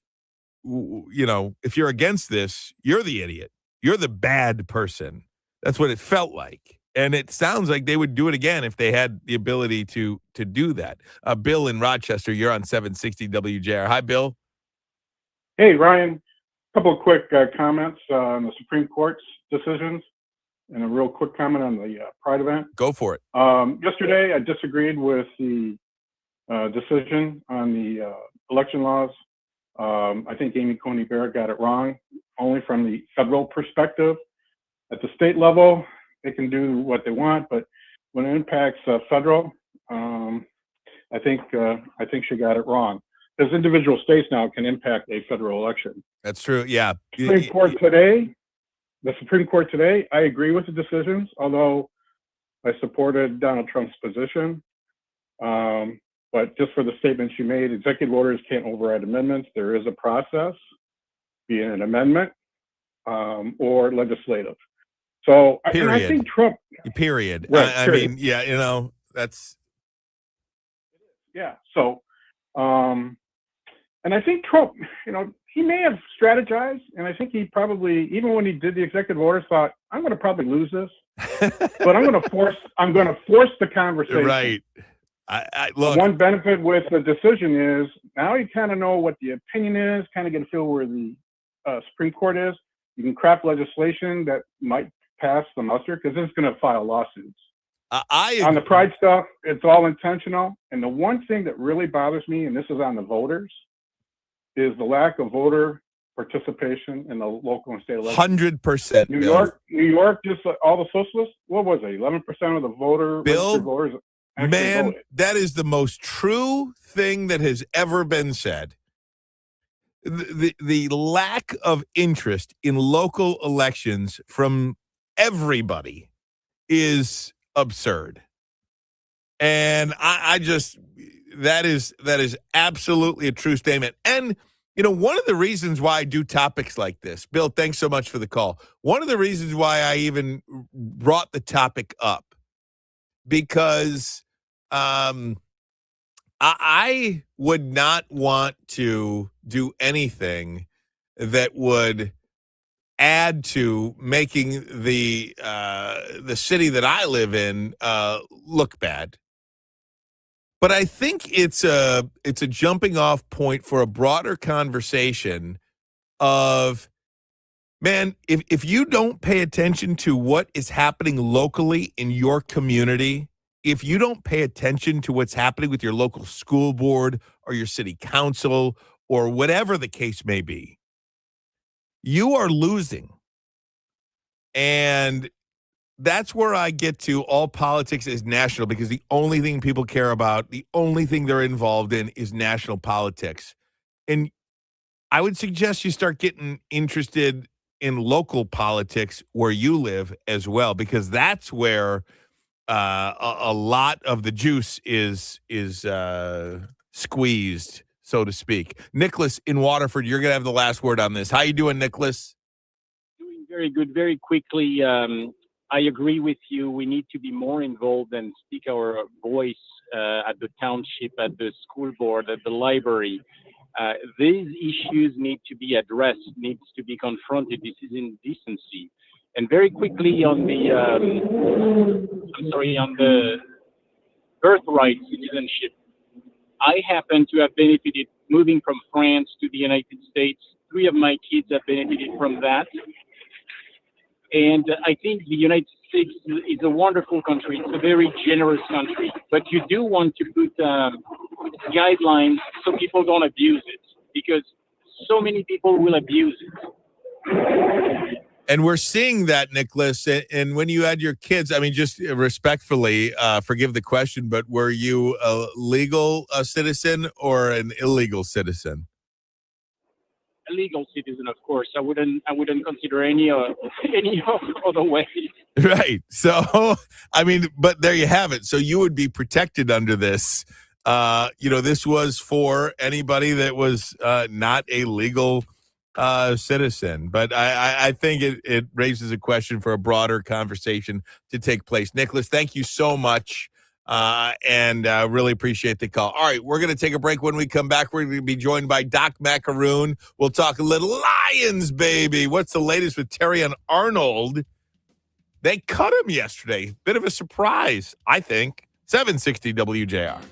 if you're against this, you're the idiot. You're the bad person. That's what it felt like. And it sounds like they would do it again if they had the ability to do that. Bill in Rochester, you're on 760 WJR. Hi, Bill. Hey, Ryan. A couple of quick comments on the Supreme Court's decisions and a real quick comment on the Pride event. Go for it. Yesterday, I disagreed with the decision on the election laws. I think Amy Coney Barrett got it wrong, only from the federal perspective. At the state level, they can do what they want, but when it impacts federal, I think she got it wrong. Because individual states now can impact a federal election. That's true. Yeah. The Supreme Court today, I agree with the decisions, although I supported Donald Trump's position. But just for the statement she made, executive orders can't override amendments. There is a process, be it an amendment or legislative. So I think Trump. Period. Right, I mean, yeah, that's. Yeah. So, and I think Trump, he may have strategized, and I think he probably, even when he did the executive orders, thought, I'm going to probably lose this, but I'm going to force the conversation. Right. Look. One benefit with the decision is now you kind of know what the opinion is, kind of get a feel where the Supreme Court is. You can craft legislation that might pass the muster because it's going to file lawsuits. On the Pride stuff, it's all intentional. And the one thing that really bothers me, and this is on the voters, is the lack of voter participation in the local and state elections. 100%. New York, just like all the socialists. What was it? 11% of the voters. Man, voted. that is the most true thing that has ever been said. The lack of interest in local elections from everybody is absurd. And I just, that is absolutely a true statement. And, one of the reasons why I do topics like this, Bill, thanks so much for the call. One of the reasons why I even brought the topic up, because I I would not want to do anything that would add to making the city that I live in look bad. But I think it's a jumping off point for a broader conversation of, man, if you don't pay attention to what is happening locally in your community, if you don't pay attention to what's happening with your local school board or your city council or whatever the case may be, you are losing. And that's where I get to all politics is national, because the only thing people care about, the only thing they're involved in is national politics. And I would suggest you start getting interested in local politics where you live as well, because that's where a lot of the juice is squeezed, so to speak. Nicholas in Waterford, you're going to have the last word on this. How you doing, Nicholas? Doing very good. Very quickly, I agree with you. We need to be more involved and speak our voice at the township, at the school board, at the library. These issues need to be addressed, needs to be confronted. This is indecency. And very quickly on the, on the birthright citizenship, I happen to have benefited moving from France to the United States. 3 of my kids have benefited from that. And I think the United States is a wonderful country. It's a very generous country. But you do want to put guidelines so people don't abuse it, because so many people will abuse it. And we're seeing that, Nicholas. And when you had your kids, I mean, just respectfully, forgive the question, but were you a legal citizen or an illegal citizen? A legal citizen, of course. I wouldn't consider any other way. Right. So, I mean, but there you have it. So you would be protected under this. This was for anybody that was not a legal citizen. But I think it raises a question for a broader conversation to take place. Nicholas, thank you so much. And really appreciate the call. All right, we're going to take a break. When we come back, we're going to be joined by Doc Maakaroon. We'll talk a little Lions, baby. What's the latest with Terry and Arnold? They cut him yesterday. Bit of a surprise, I think. 760 WJR.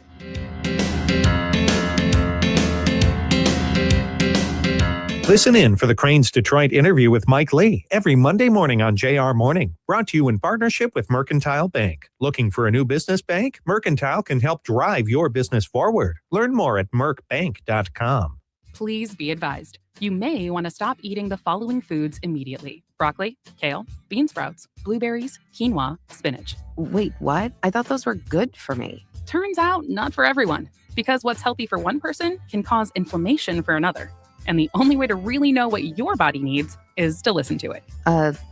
Listen in for the Cranes Detroit interview with Mike Lee every Monday morning on JR Morning. Brought to you in partnership with Mercantile Bank. Looking for a new business bank? Mercantile can help drive your business forward. Learn more at mercbank.com. Please be advised. You may want to stop eating the following foods immediately: broccoli, kale, bean sprouts, blueberries, quinoa, spinach. Wait, what? I thought those were good for me. Turns out not for everyone, because what's healthy for one person can cause inflammation for another. And the only way to really know what your body needs is to listen to it.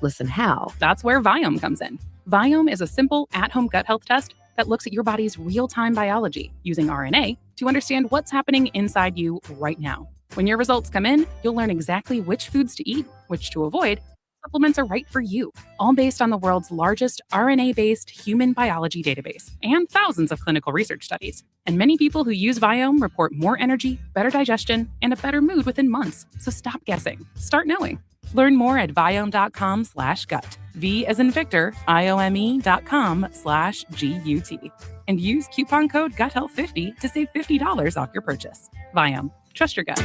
Listen how? That's where Viome comes in. Viome is a simple at-home gut health test that looks at your body's real-time biology using RNA to understand what's happening inside you right now. When your results come in, you'll learn exactly which foods to eat, which to avoid. Supplements are right for you, all based on the world's largest RNA-based human biology database and thousands of clinical research studies. And many people who use Viome report more energy, better digestion, and a better mood within months. So stop guessing. Start knowing. Learn more at Viome.com/gut. V as in Victor, IOME.com/GUT. And use coupon code GUTHEALTH50 to save $50 off your purchase. Viome. Trust your gut.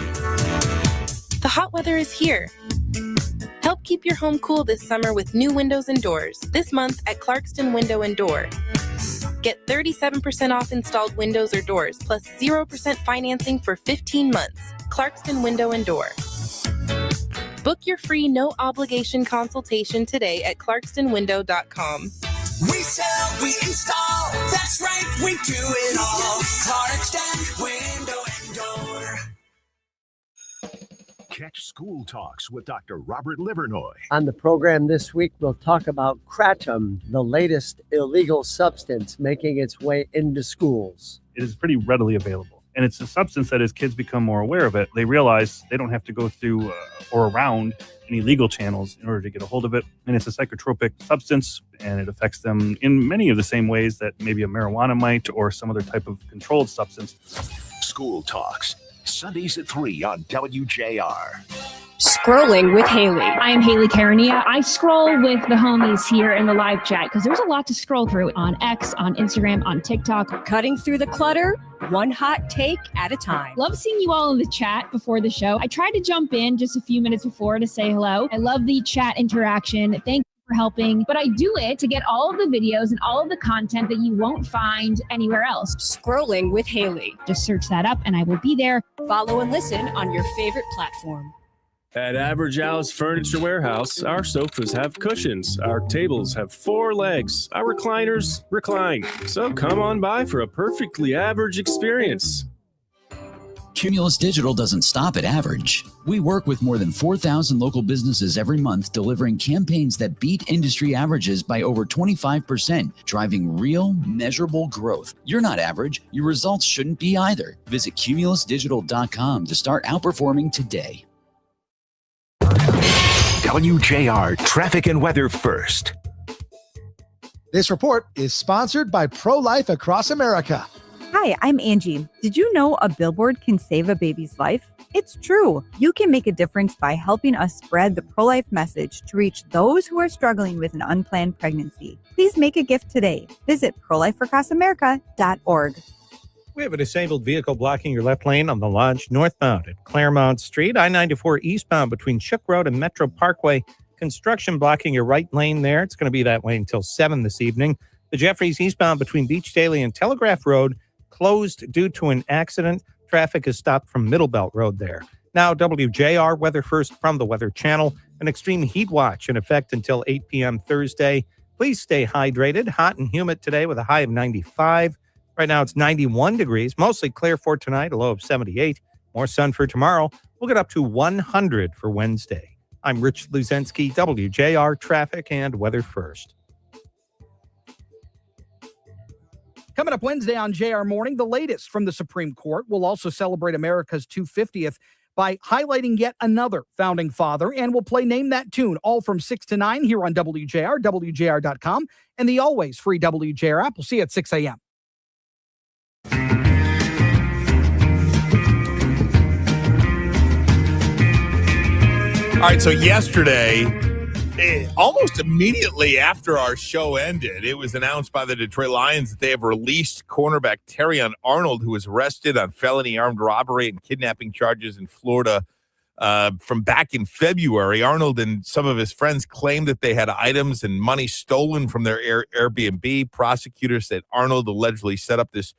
The hot weather is here. Help keep your home cool this summer with new windows and doors. This month at Clarkston Window and Door. Get 37% off installed windows or doors, plus 0% financing for 15 months. Clarkston Window and Door. Book your free no-obligation consultation today at clarkstonwindow.com. We sell, we install, that's right, we do it all. Clarkston Window and Door. Catch School Talks with Dr. Robert Livernoy. On the program this week, we'll talk about kratom, the latest illegal substance making its way into schools. It is pretty readily available. And it's a substance that as kids become more aware of it, they realize they don't have to go through or around any legal channels in order to get a hold of it. And it's a psychotropic substance, and it affects them in many of the same ways that maybe a marijuana might or some other type of controlled substance. School Talks, Sundays at 3 on WJR. Scrolling with Haley. I'm Haley Carania. I scroll with the homies here in the live chat because there's a lot to scroll through on X, on Instagram, on TikTok. Cutting through the clutter, one hot take at a time. Love seeing you all in the chat before the show. I tried to jump in just a few minutes before to say hello. I love the chat interaction. Thank you for helping, but I do it to get all of the videos and all of the content that you won't find anywhere else. Scrolling with Haley. Just search that up and I will be there. Follow and listen on your favorite platform. At Average Al's Furniture Warehouse, our sofas have cushions, our tables have 4 legs, our recliners recline. So come on by for a perfectly average experience. Cumulus Digital doesn't stop at average. We work with more than 4,000 local businesses every month, delivering campaigns that beat industry averages by over 25%, driving real, measurable growth. You're not average. Your results shouldn't be either. Visit cumulusdigital.com to start outperforming today. WJR Traffic and Weather First. This report is sponsored by Pro-Life Across America. Hi, I'm Angie. Did you know a billboard can save a baby's life? It's true. You can make a difference by helping us spread the pro-life message to reach those who are struggling with an unplanned pregnancy. Please make a gift today. Visit prolifeacrossamerica.org. We have a disabled vehicle blocking your left lane on the Lodge northbound at Claremont Street, I-94 eastbound between Shook Road and Metro Parkway. Construction blocking your right lane there. It's going to be that way until 7 this evening. The Jeffries eastbound between Beach Daily and Telegraph Road closed due to an accident. Traffic is stopped from Middlebelt Road there. Now, WJR Weather First from the Weather Channel. An extreme heat watch in effect until 8 p.m. Thursday. Please stay hydrated. Hot and humid today with a high of 95. Right now it's 91 degrees, mostly clear for tonight, a low of 78. More sun for tomorrow. We'll get up to 100 for Wednesday. I'm Rich Luzensky, WJR Traffic and Weather First. Coming up Wednesday on JR Morning, the latest from the Supreme Court. We'll also celebrate America's 250th by highlighting yet another founding father, and we'll play Name That Tune, all from 6 to 9 here on WJR, WJR.com, and the always free WJR app. We'll see you at 6 a.m. All right, so yesterday, almost immediately after our show ended, it was announced by the Detroit Lions that they have released cornerback Terrion Arnold, who was arrested on felony armed robbery and kidnapping charges in Florida from back in February. Arnold and some of his friends claimed that they had items and money stolen from their Airbnb. Prosecutors said Arnold allegedly set up these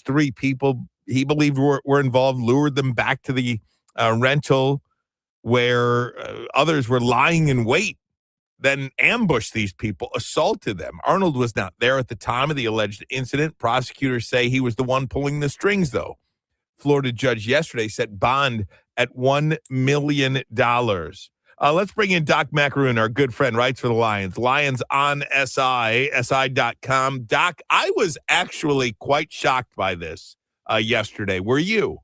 3 people he believed were involved, lured them back to the rental where others were lying in wait, then ambushed these people, assaulted them. Arnold was not there at the time of the alleged incident. Prosecutors say he was the one pulling the strings, though. Florida judge yesterday set bond at $1 million. Let's bring in Doc Maakaroon, our good friend, writes for the Lions. Lions on SI.com. Doc, I was actually quite shocked by this yesterday. Were you?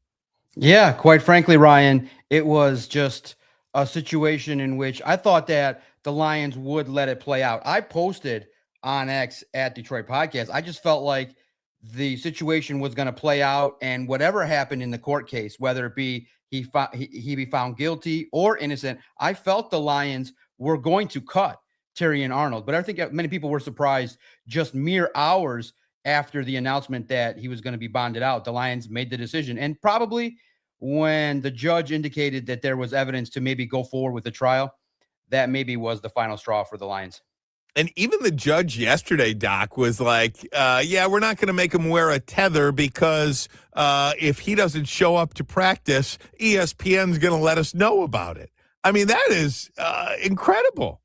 Yeah, quite frankly, Ryan, it was just a situation in which I thought that the Lions would let it play out. I posted on X at Detroit Podcast. I just felt like the situation was going to play out, and whatever happened in the court case, whether it be he be found guilty or innocent, I felt the Lions were going to cut Terrion Arnold. But I think many people were surprised just mere hours after the announcement that he was going to be bonded out. The Lions made the decision, and probably when the judge indicated that there was evidence to maybe go forward with the trial, that maybe was the final straw for the Lions. And even the judge yesterday, Doc, was like, yeah, we're not going to make him wear a tether because if he doesn't show up to practice, ESPN's going to let us know about it. I mean, that is incredible.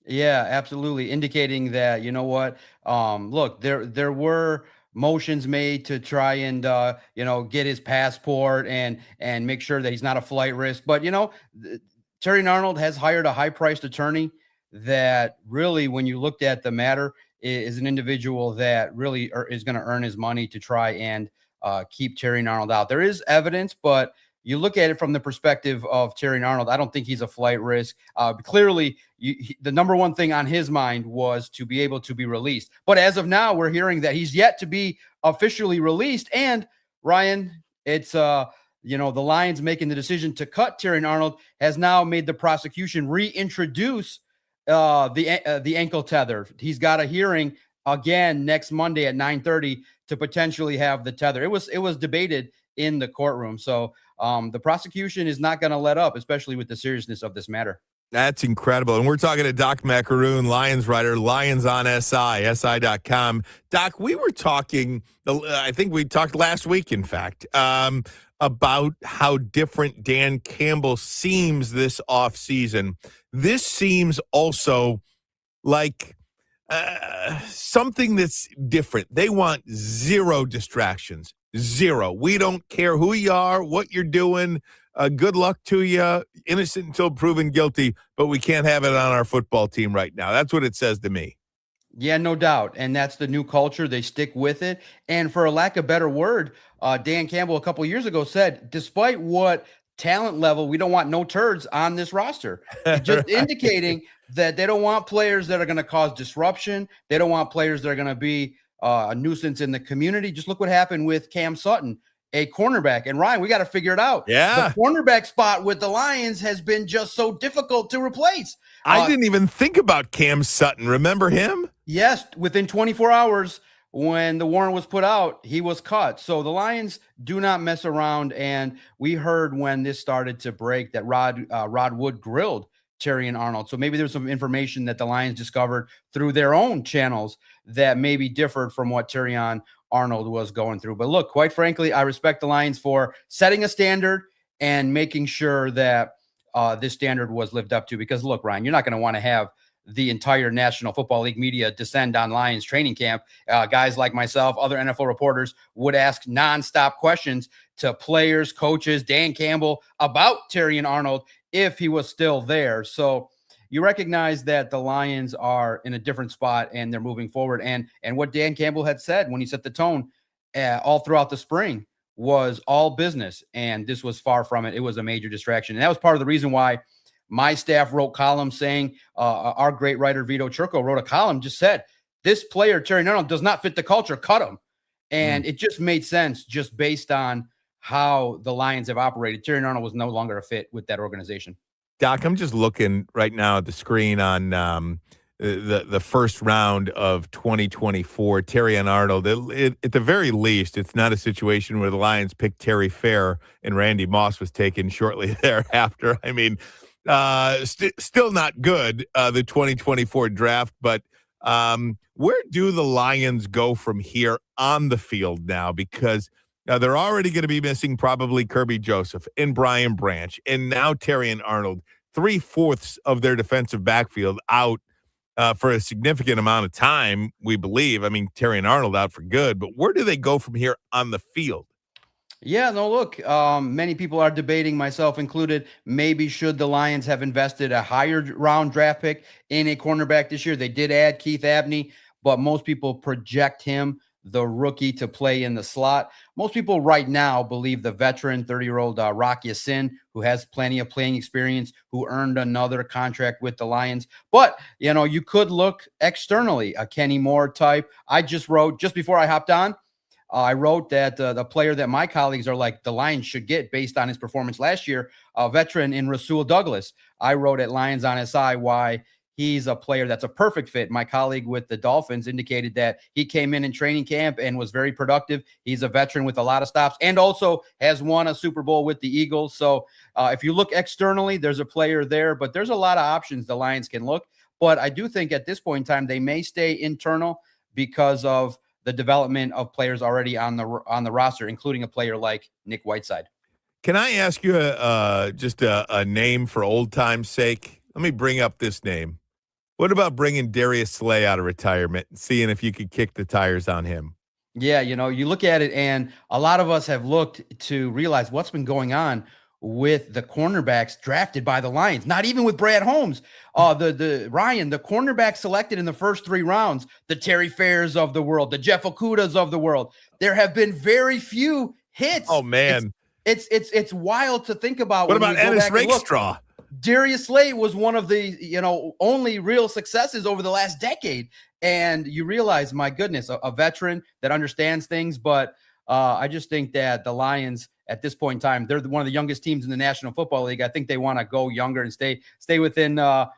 Yeah, absolutely. Indicating that, you know what, look, there were motions made to try and, get his passport and make sure that he's not a flight risk. But, Terrion Arnold has hired a high-priced attorney that really, when you looked at the matter, is an individual that really is going to earn his money to try and keep Terrion Arnold out. There is evidence, but you look at it from the perspective of Terrion Arnold, I don't think he's a flight risk. Clearly, the number one thing on his mind was to be able to be released. But as of now, we're hearing that he's yet to be officially released. And Ryan, it's the Lions making the decision to cut Terrion Arnold has now made the prosecution reintroduce the ankle tether. He's got a hearing again next Monday at 9:30 to potentially have the tether. It was debated in the courtroom. So the prosecution is not going to let up, especially with the seriousness of this matter. That's incredible. And we're talking to Doc Maakaroon, Lions writer, Lions on SI, SI.com. Doc, we were talking, I think we talked last week, in fact, about how different Dan Campbell seems this offseason. This seems also like something that's different. They want zero distractions. Zero. We don't care who you are, what you're doing. Good luck to you. Innocent until proven guilty, but we can't have it on our football team right now. That's what it says to me. Yeah, no doubt. And that's the new culture. They stick with it. And for a lack of better word, Dan Campbell a couple of years ago said, despite what talent level, we don't want no turds on this roster. Just right. Indicating that they don't want players that are going to cause disruption. They don't want players that are going to be a nuisance in the community. Just look what happened with Cam Sutton, a cornerback. And Ryan, we got to figure it out. Yeah. The cornerback spot with the Lions has been just so difficult to replace. I didn't even think about Cam Sutton. Remember him? Yes. Within 24 hours, when the warrant was put out, he was cut. So the Lions do not mess around. And we heard when this started to break that Rod Wood grilled Terrion Arnold. So maybe there's some information that the Lions discovered through their own channels that maybe differed from what Terrion Arnold was going through. But look, quite frankly, I respect the Lions for setting a standard and making sure that this standard was lived up to. Because look, Ryan, you're not going to want to have the entire National Football League media descend on Lions training camp. Guys like myself, other NFL reporters would ask nonstop questions to players, coaches, Dan Campbell about Terrion Arnold if he was still there. So you recognize that the Lions are in a different spot and they're moving forward. And what Dan Campbell had said when he set the tone all throughout the spring was all business. And this was far from it. It was a major distraction. And that was part of the reason why my staff wrote columns saying our great writer, Vito Churko, wrote a column, just said, this player, Terrion Arnold, does not fit the culture. Cut him. And it just made sense just based on how the Lions have operated. Terrion Arnold was no longer a fit with that organization. Doc, I'm just looking right now at the screen on the first round of 2024. Terrion Arnold, at the very least, it's not a situation where the Lions picked Terry Fair and Randy Moss was taken shortly thereafter. I mean, still not good, the 2024 draft, but where do the Lions go from here on the field now? Because they're already going to be missing probably Kirby Joseph and Brian Branch, and now Terrion Arnold. 3/4 of their defensive backfield out for a significant amount of time, we believe. I mean, Terrion Arnold out for good, but where do they go from here on the field? Yeah, no, look, many people are debating, myself included, maybe should the Lions have invested a higher round draft pick in a cornerback this year? They did add Keith Abney, but most people project him, the rookie, to play in the slot. Most people right now believe the veteran 30-year-old Rock Ya-Sin, who has plenty of playing experience, who earned another contract with the Lions. But, you could look externally, a Kenny Moore type. I just wrote, just before I hopped on, I wrote that the player that my colleagues are like the Lions should get based on his performance last year, a veteran in Rasul Douglas. I wrote at Lions on SI why he's a player that's a perfect fit. My colleague with the Dolphins indicated that he came in training camp and was very productive. He's a veteran with a lot of stops and also has won a Super Bowl with the Eagles. So if you look externally, there's a player there, but there's a lot of options the Lions can look. But I do think at this point in time, they may stay internal because of the development of players already on the roster, including a player like Nick Whiteside. Can I ask you just a name for old time's sake? Let me bring up this name. What about bringing Darius Slay out of retirement and seeing if you could kick the tires on him? Yeah, you look at it, and a lot of us have looked to realize what's been going on with the cornerbacks drafted by the Lions, not even with Brad Holmes. The cornerback selected in the first 3 rounds, the Terry Fairs of the world, the Jeff Okudas of the world. There have been very few hits. Oh, man. It's wild to think about. What about Ennis Rakestraw? Darius Slade was one of the, only real successes over the last decade. And you realize, my goodness, a veteran that understands things. But I just think that the Lions at this point in time, they're one of the youngest teams in the National Football League. I think they want to go younger and stay within the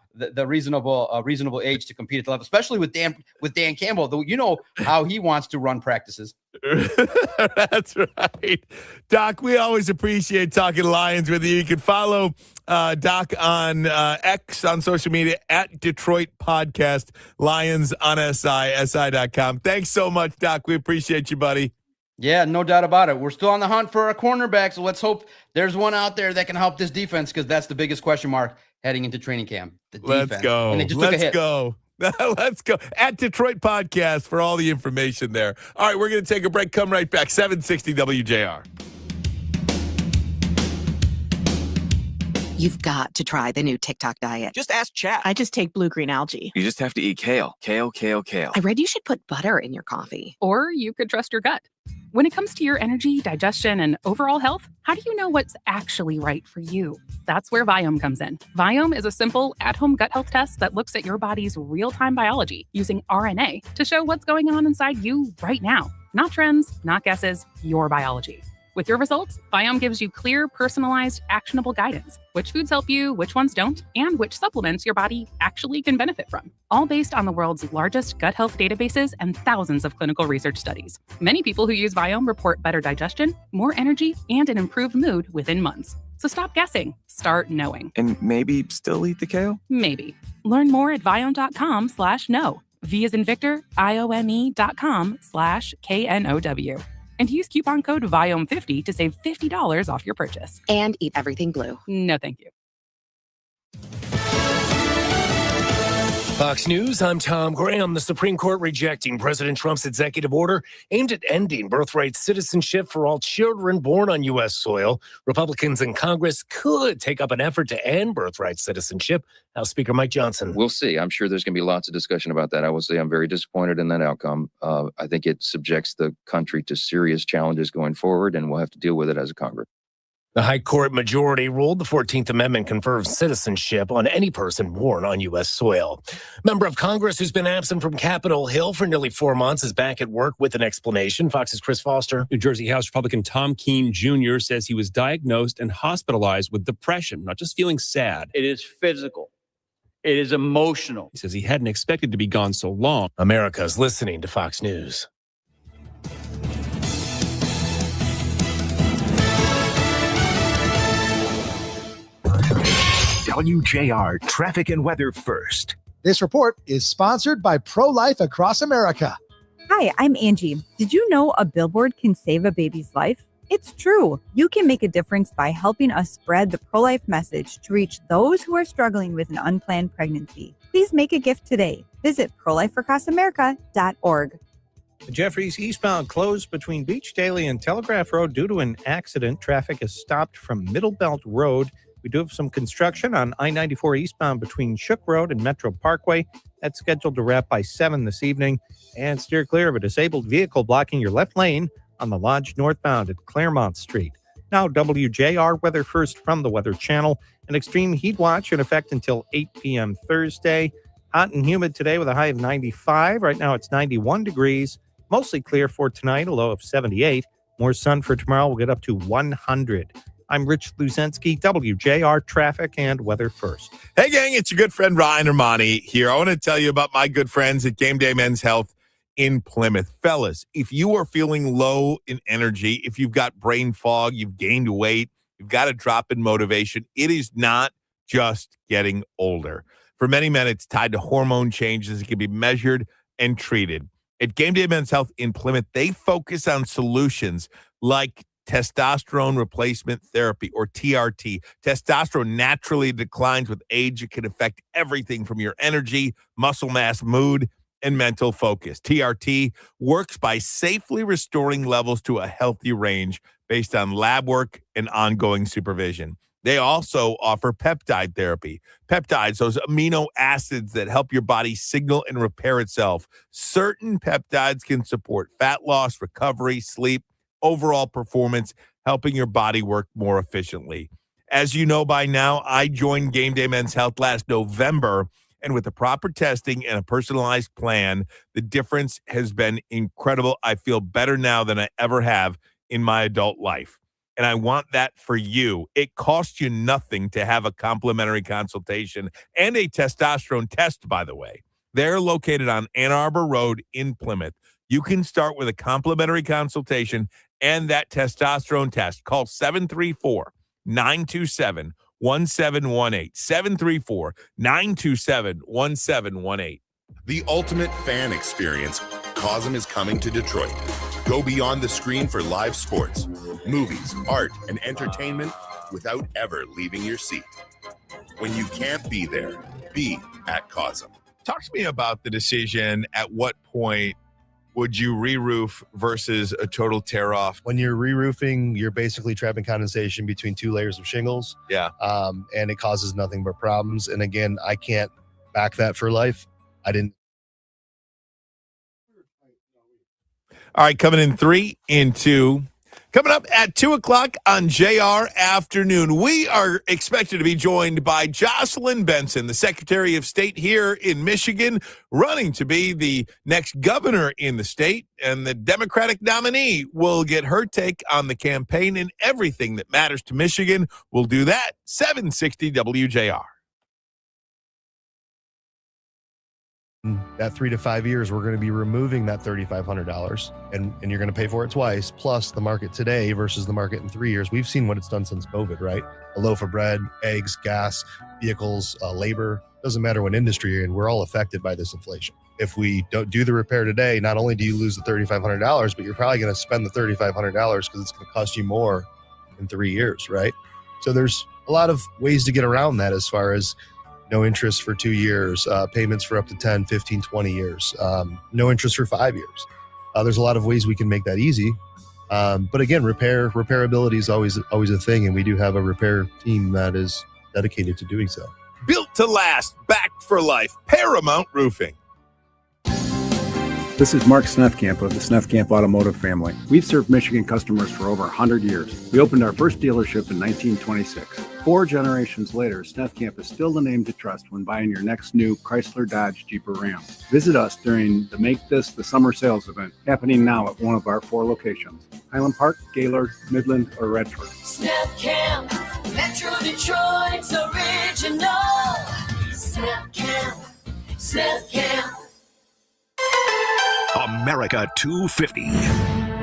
reasonable age to compete at the level, especially with Dan Campbell. Though you know how he wants to run practices. That's right, Doc. We always appreciate talking Lions with you. You can follow Doc on X on social media at Detroit Podcast, Lions on SI.com. Thanks so much, Doc. We appreciate you, buddy. Yeah, no doubt about it. We're still on the hunt for a cornerback, so let's hope there's one out there that can help this defense, because that's the biggest question mark heading into training camp. The defense. Let's go. And they just took a hit. Let's go. At Detroit Podcast for all the information there. All right, we're going to take a break. Come right back. 760 WJR. You've got to try the new TikTok diet. Just ask Chat. I just take blue-green algae. You just have to eat kale. Kale. I read you should put butter in your coffee. Or you could trust your gut. When it comes to your energy, digestion, and overall health, how do you know what's actually right for you? That's where Viome comes in. Viome is a simple, at-home gut health test that looks at your body's real-time biology using RNA to show what's going on inside you right now. Not trends, not guesses, your biology. With your results, Viome gives you clear, personalized, actionable guidance. Which foods help you, which ones don't, and which supplements your body actually can benefit from. All based on the world's largest gut health databases and thousands of clinical research studies. Many people who use Viome report better digestion, more energy, and an improved mood within months. So stop guessing. Start knowing. And maybe still eat the kale? Maybe. Learn more at Viome.com/know. V as in Victor, IOME.com/KNOW. And use coupon code VIOME50 to save $50 off your purchase. And eat everything blue. No, thank you. Fox News, I'm Tom Graham. The Supreme Court rejecting President Trump's executive order aimed at ending birthright citizenship for all children born on U.S. soil. Republicans in Congress could take up an effort to end birthright citizenship. House Speaker Mike Johnson. We'll see. I'm sure there's going to be lots of discussion about that. I will say I'm very disappointed in that outcome. I think it subjects the country to serious challenges going forward, and we'll have to deal with it as a Congress. The High Court majority ruled the 14th Amendment confers citizenship on any person born on U.S. soil. Member of Congress who's been absent from Capitol Hill for nearly 4 months is back at work with an explanation. Fox's Chris Foster. New Jersey House Republican Tom Keene Jr. says he was diagnosed and hospitalized with depression, not just feeling sad. It is physical. It is emotional. He says he hadn't expected to be gone so long. America's listening to Fox News. WJR Traffic and Weather First. This report is sponsored by Pro-Life Across America. Hi, I'm Angie. Did you know a billboard can save a baby's life? It's true. You can make a difference by helping us spread the pro-life message to reach those who are struggling with an unplanned pregnancy. Please make a gift today. Visit prolifeacrossamerica.org. The Jeffries eastbound closed between Beach Daily and Telegraph Road due to an accident. Traffic is stopped from Middle Belt Road. We do have some construction on I-94 eastbound between Shook Road and Metro Parkway. That's scheduled to wrap by 7 this evening. And steer clear of a disabled vehicle blocking your left lane on the Lodge northbound at Claremont Street. Now WJR Weather First from the Weather Channel. An extreme heat watch in effect until 8 p.m. Thursday. Hot and humid today with a high of 95. Right now it's 91 degrees. Mostly clear for tonight, a low of 78. More sun for tomorrow. We'll get up to 100. I'm Rich Luzensky, WJR Traffic and Weather First. Hey, gang, it's your good friend Ryan Ermanni here. I want to tell you about my good friends at Game Day Men's Health in Plymouth. Fellas, if you are feeling low in energy, if you've got brain fog, you've gained weight, you've got a drop in motivation, it is not just getting older. For many men, it's tied to hormone changes. It can be measured and treated. At Game Day Men's Health in Plymouth, they focus on solutions like testosterone replacement therapy, or TRT. Testosterone naturally declines with age. It can affect everything from your energy, muscle mass, mood, and mental focus. TRT works by safely restoring levels to a healthy range based on lab work and ongoing supervision. They also offer peptide therapy. Peptides, those amino acids that help your body signal and repair itself. Certain peptides can support fat loss, recovery, sleep, overall performance, helping your body work more efficiently. As you know by now, I joined Game Day Men's Health last November, and with the proper testing and a personalized plan, the difference has been incredible. I feel better now than I ever have in my adult life. And I want that for you. It costs you nothing to have a complimentary consultation and a testosterone test, by the way. They're located on Ann Arbor Road in Plymouth. You can start with a complimentary consultation and that testosterone test. Call 734-927-1718. 734-927-1718. The ultimate fan experience, COSM is coming to Detroit. Go beyond the screen for live sports, movies, art, and entertainment without ever leaving your seat. When you can't be there, be at COSM. Talk to me about the decision. At what point would you re-roof versus a total tear-off? When you're re-roofing, you're basically trapping condensation between two layers of shingles. Yeah. And it causes nothing but problems. And again, I can't back that for life. I didn't. All right, coming in 3 and 2. Coming up at 2 o'clock on JR Afternoon, we are expected to be joined by Jocelyn Benson, the Secretary of State here in Michigan, running to be the next governor in the state. And the Democratic nominee will get her take on the campaign and everything that matters to Michigan. We'll do that, 760 WJR. That 3 to 5 years, we're going to be removing that $3,500, and you're going to pay for it twice, plus the market today versus the market in 3 years. We've seen what it's done since COVID, right? A loaf of bread, eggs, gas, vehicles, labor, doesn't matter what industry you're in, we're all affected by this inflation. If we don't do the repair today, not only do you lose the $3,500, but you're probably going to spend the $3,500 because it's going to cost you more in 3 years, right? So there's a lot of ways to get around that, as far as no interest for 2 years, payments for up to 10, 15, 20 years, no interest for 5 years. There's a lot of ways we can make that easy. But again, repairability is always a thing, and we do have a repair team that is dedicated to doing so. Built to last, backed for life, Paramount Roofing. This is Mark Snethkamp of the Snethkamp Automotive family. We've served Michigan customers for over 100 years. We opened our first dealership in 1926. 4 generations later, Snethkamp is still the name to trust when buying your next new Chrysler, Dodge, Jeep, or Ram. Visit us during the Make This the Summer Sales event, happening now at one of our 4 locations: Highland Park, Gaylord, Midland, or Redford. Snethkamp, Metro Detroit's original. Snethkamp. America 250,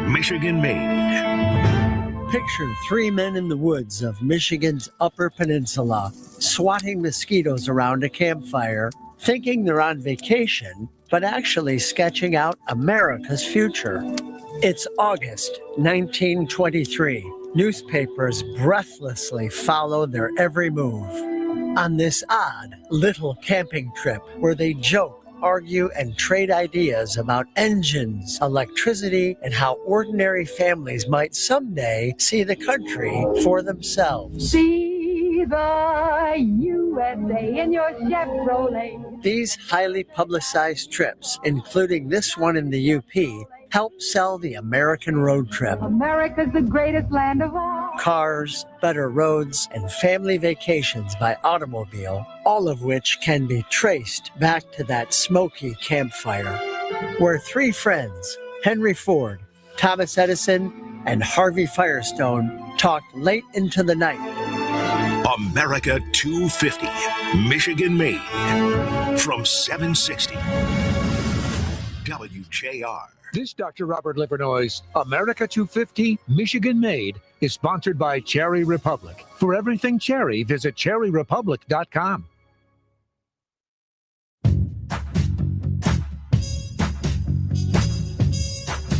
Michigan made. Picture 3 men in the woods of Michigan's Upper Peninsula, swatting mosquitoes around a campfire, thinking they're on vacation, but actually sketching out America's future. It's August 1923. Newspapers breathlessly follow their every move on this odd little camping trip where they joke, argue, and trade ideas about engines, electricity, and how ordinary families might someday see the country for themselves. See the USA in your Chevrolet. These highly publicized trips, including this one in the UP, help sell the American road trip. America's the greatest land of all. Cars, better roads, and family vacations by automobile, all of which can be traced back to that smoky campfire, where 3 friends, Henry Ford, Thomas Edison, and Harvey Firestone, talked late into the night. America 250, Michigan made. From 760 WJR. This Dr. Robert Livernois' America 250, Michigan Made is sponsored by Cherry Republic. For everything cherry, visit cherryrepublic.com.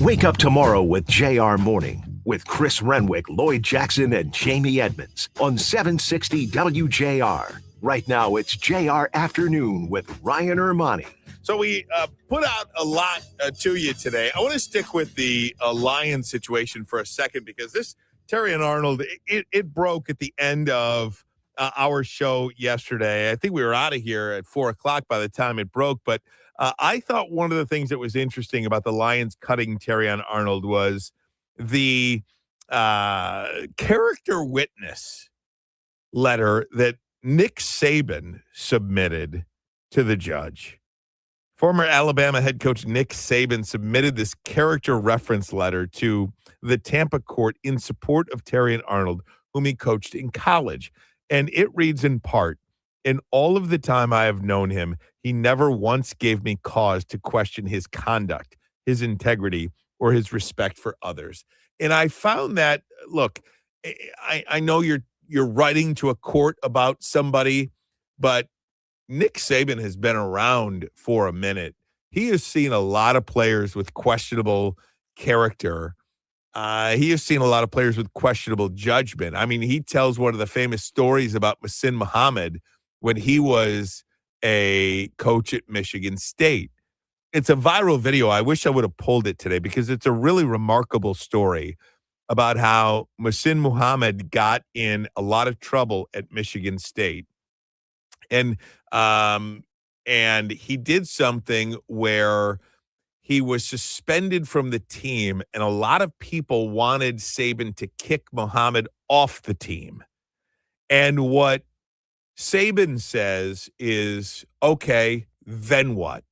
Wake up tomorrow with JR Morning with Chris Renwick, Lloyd Jackson, and Jamie Edmonds on 760 WJR. Right now, it's JR Afternoon with Ryan Ermanni. So we put out a lot to you today. I want to stick with the Lions situation for a second because this Terry and Arnold, it broke at the end of our show yesterday. I think we were out of here at 4:00 by the time it broke. But I thought one of the things that was interesting about the Lions cutting Terry and Arnold was the character witness letter that Nick Saban submitted to the judge. Former Alabama head coach Nick Saban submitted this character reference letter to the Tampa court in support of Terry and Arnold, whom he coached in college. And it reads in part, in all of the time I have known him, he never once gave me cause to question his conduct, his integrity, or his respect for others. And I found that, look, I know you're writing to a court about somebody, but Nick Saban has been around for a minute. He has seen a lot of players with questionable character. He has seen a lot of players with questionable judgment. I mean, he tells one of the famous stories about Masin Muhammad when he was a coach at Michigan State. It's a viral video. I wish I would have pulled it today because it's a really remarkable story about how Masin Muhammad got in a lot of trouble at Michigan State. And he did something where he was suspended from the team, and a lot of people wanted Saban to kick Muhammad off the team. And what Saban says is, okay, then what?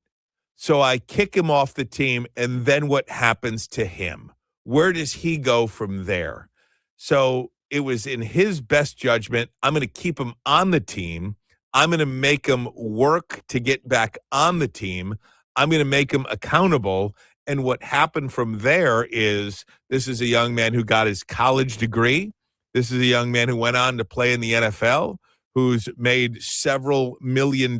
So I kick him off the team, and then what happens to him? Where does he go from there? So it was in his best judgment, I'm going to keep him on the team. I'm going to make him work to get back on the team. I'm going to make him accountable. And what happened from there is this is a young man who got his college degree. This is a young man who went on to play in the NFL, who's made several $1 million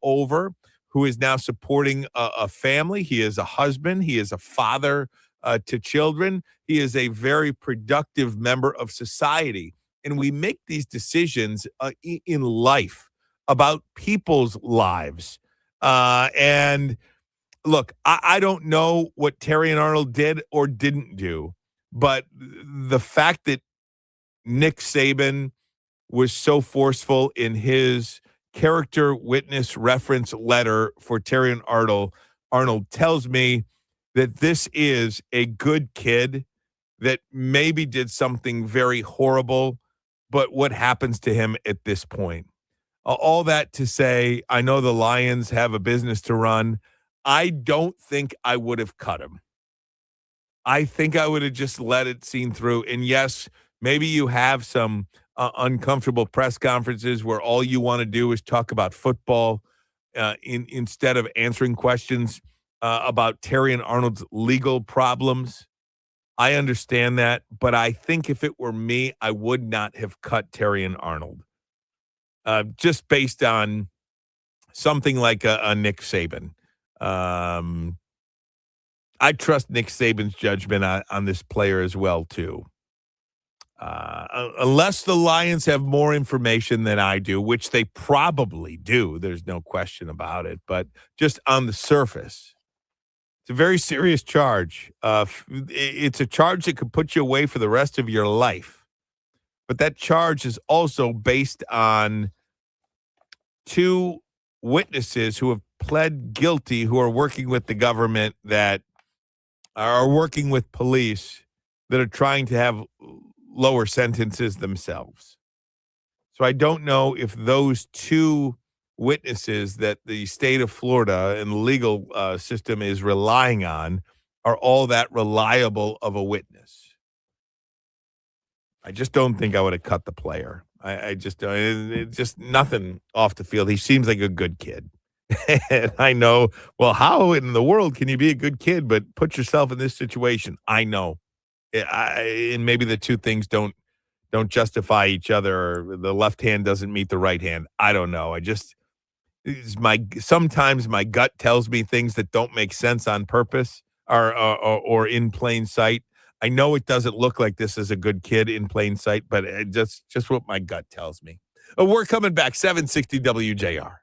over, who is now supporting a family. He is a husband. He is a father to children. He is a very productive member of society. And we make these decisions in life about people's lives. And look, I don't know what Terry and Arnold did or didn't do, but the fact that Nick Saban was so forceful in his character witness reference letter for Terry and Arnold tells me that this is a good kid that maybe did something very horrible, but what happens to him at this point? All that to say, I know the Lions have a business to run. I don't think I would have cut him. I think I would have just let it seen through. And yes, maybe you have some uncomfortable press conferences where all you want to do is talk about football instead of answering questions about Terry and Arnold's legal problems. I understand that, but I think if it were me, I would not have cut Terry and Arnold. Just based on something like a Nick Saban. I trust Nick Saban's judgment on this player as well, too. Unless the Lions have more information than I do, which they probably do. There's no question about it. But just on the surface, it's a very serious charge. It's a charge that could put you away for the rest of your life. But that charge is also based on two witnesses who have pled guilty, who are working with the government, that are working with police, that are trying to have lower sentences themselves. So I don't know if those two witnesses that the state of Florida and the legal system is relying on are all that reliable of a witness. I just don't think I would have cut the player. I just don't. It's just nothing off the field. He seems like a good kid. And I know, well, how in the world can you be a good kid but put yourself in this situation? I know. And maybe the two things don't justify each other, or the left hand doesn't meet the right hand. I don't know. Sometimes my gut tells me things that don't make sense on purpose or in plain sight. I know it doesn't look like this is a good kid in plain sight, but just what my gut tells me. We're coming back, 760 WJR.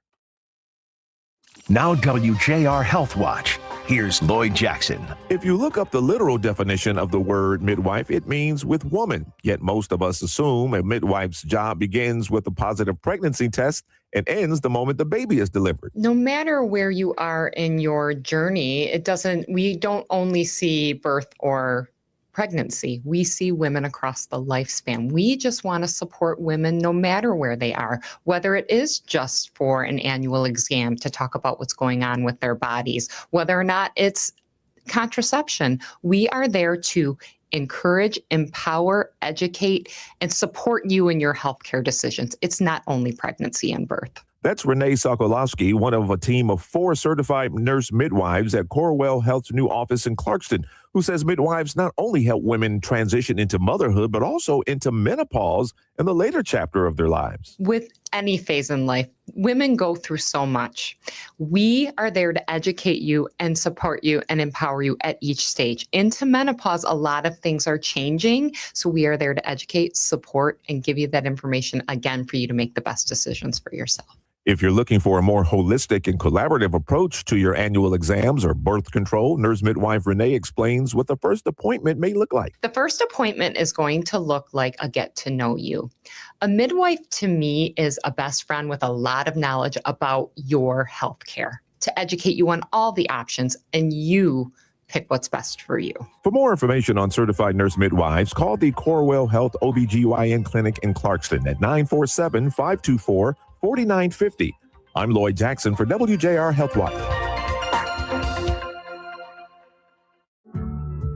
Now WJR Health Watch. Here's Lloyd Jackson. If you look up the literal definition of the word midwife, it means with woman. Yet most of us assume a midwife's job begins with a positive pregnancy test and ends the moment the baby is delivered. No matter where you are in your journey, we don't only see birth or pregnancy. We see women across the lifespan. We just want to support women no matter where they are, whether it is just for an annual exam to talk about what's going on with their bodies, whether or not it's contraception. We are there to encourage, empower, educate, and support you in your healthcare decisions. It's not only pregnancy and birth. That's Renee Sokolowski, one of a team of 4 certified nurse midwives at Corewell Health's new office in Clarkston, who says midwives not only help women transition into motherhood, but also into menopause and the later chapter of their lives. With any phase in life, women go through so much. We are there to educate you and support you and empower you at each stage. Into menopause, a lot of things are changing. So we are there to educate, support, and give you that information again for you to make the best decisions for yourself. If you're looking for a more holistic and collaborative approach to your annual exams or birth control, nurse midwife Renee explains what the first appointment may look like. The first appointment is going to look like a get to know you. A midwife to me is a best friend with a lot of knowledge about your health care to educate you on all the options, and you pick what's best for you. For more information on certified nurse midwives, call the Corewell Health OBGYN clinic in Clarkston at 947-524-4950. I'm Lloyd Jackson for WJR Health Watch.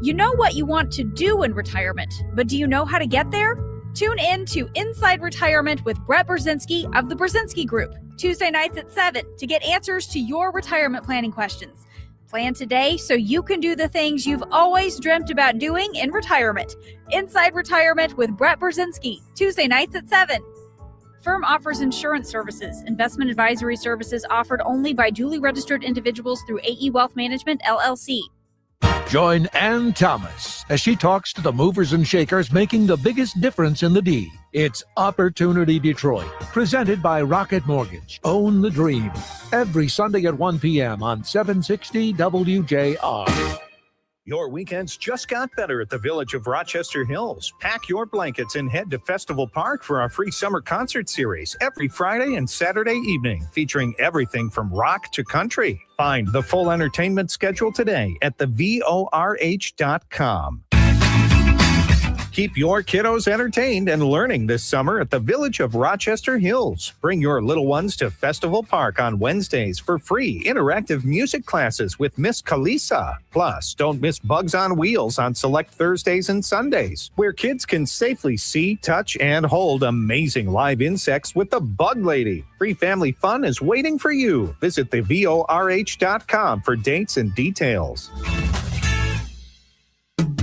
You know what you want to do in retirement, but do you know how to get there? Tune in to Inside Retirement with Brett Brzezinski of the Brzezinski Group, Tuesday nights at 7 to get answers to your retirement planning questions. Plan today so you can do the things you've always dreamt about doing in retirement. Inside Retirement with Brett Brzezinski, Tuesday nights at 7. Firm offers insurance services. Investment advisory services offered only by duly registered individuals through AE Wealth Management, LLC. Join Ann Thomas as she talks to the movers and shakers making the biggest difference in the D. It's Opportunity Detroit, presented by Rocket Mortgage. Own the dream. Every Sunday at 1 p.m. on 760 WJR. Your weekends just got better at the Village of Rochester Hills. Pack your blankets and head to Festival Park for our free summer concert series every Friday and Saturday evening, featuring everything from rock to country. Find the full entertainment schedule today at thevorh.com. Keep your kiddos entertained and learning this summer at the Village of Rochester Hills. Bring your little ones to Festival Park on Wednesdays for free interactive music classes with Miss Kalisa. Plus, don't miss Bugs on Wheels on select Thursdays and Sundays, where kids can safely see, touch, and hold amazing live insects with the Bug Lady. Free family fun is waiting for you. Visit thevorh.com for dates and details.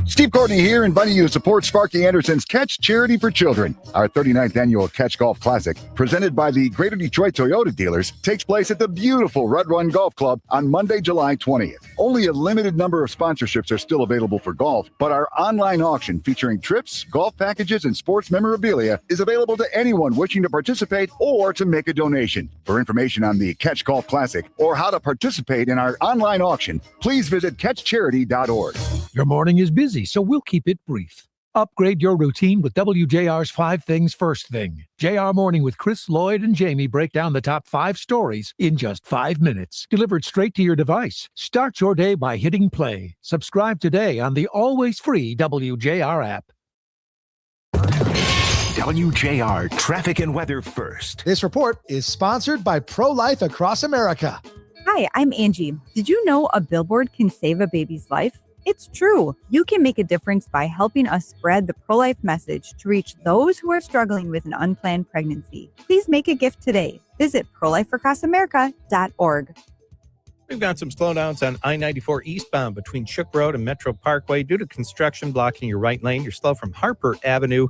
Steve Courtney here, inviting you to support Sparky Anderson's Catch Charity for Children. Our 39th annual Catch Golf Classic, presented by the Greater Detroit Toyota dealers, takes place at the beautiful Red Run Golf Club on Monday, July 20th. Only a limited number of sponsorships are still available for golf, but our online auction featuring trips, golf packages, and sports memorabilia is available to anyone wishing to participate or to make a donation. For information on the Catch Golf Classic or how to participate in our online auction, please visit catchcharity.org. Your morning is busy, so we'll keep it brief. Upgrade your routine with WJR's 5 Things First Thing. JR Morning with Chris, Lloyd, and Jamie break down the top 5 stories in just 5 minutes, delivered straight to your device. Start your day by hitting play. Subscribe today on the always free WJR app. WJR Traffic and Weather First. This report is sponsored by Pro-Life Across America. Hi, I'm Angie. Did you know a billboard can save a baby's life? It's true. You can make a difference by helping us spread the pro-life message to reach those who are struggling with an unplanned pregnancy. Please make a gift today. Visit prolifeacrossamerica.org. We've got some slowdowns on I-94 eastbound between Shook Road and Metro Parkway due to construction blocking your right lane. You're slow from Harper Avenue.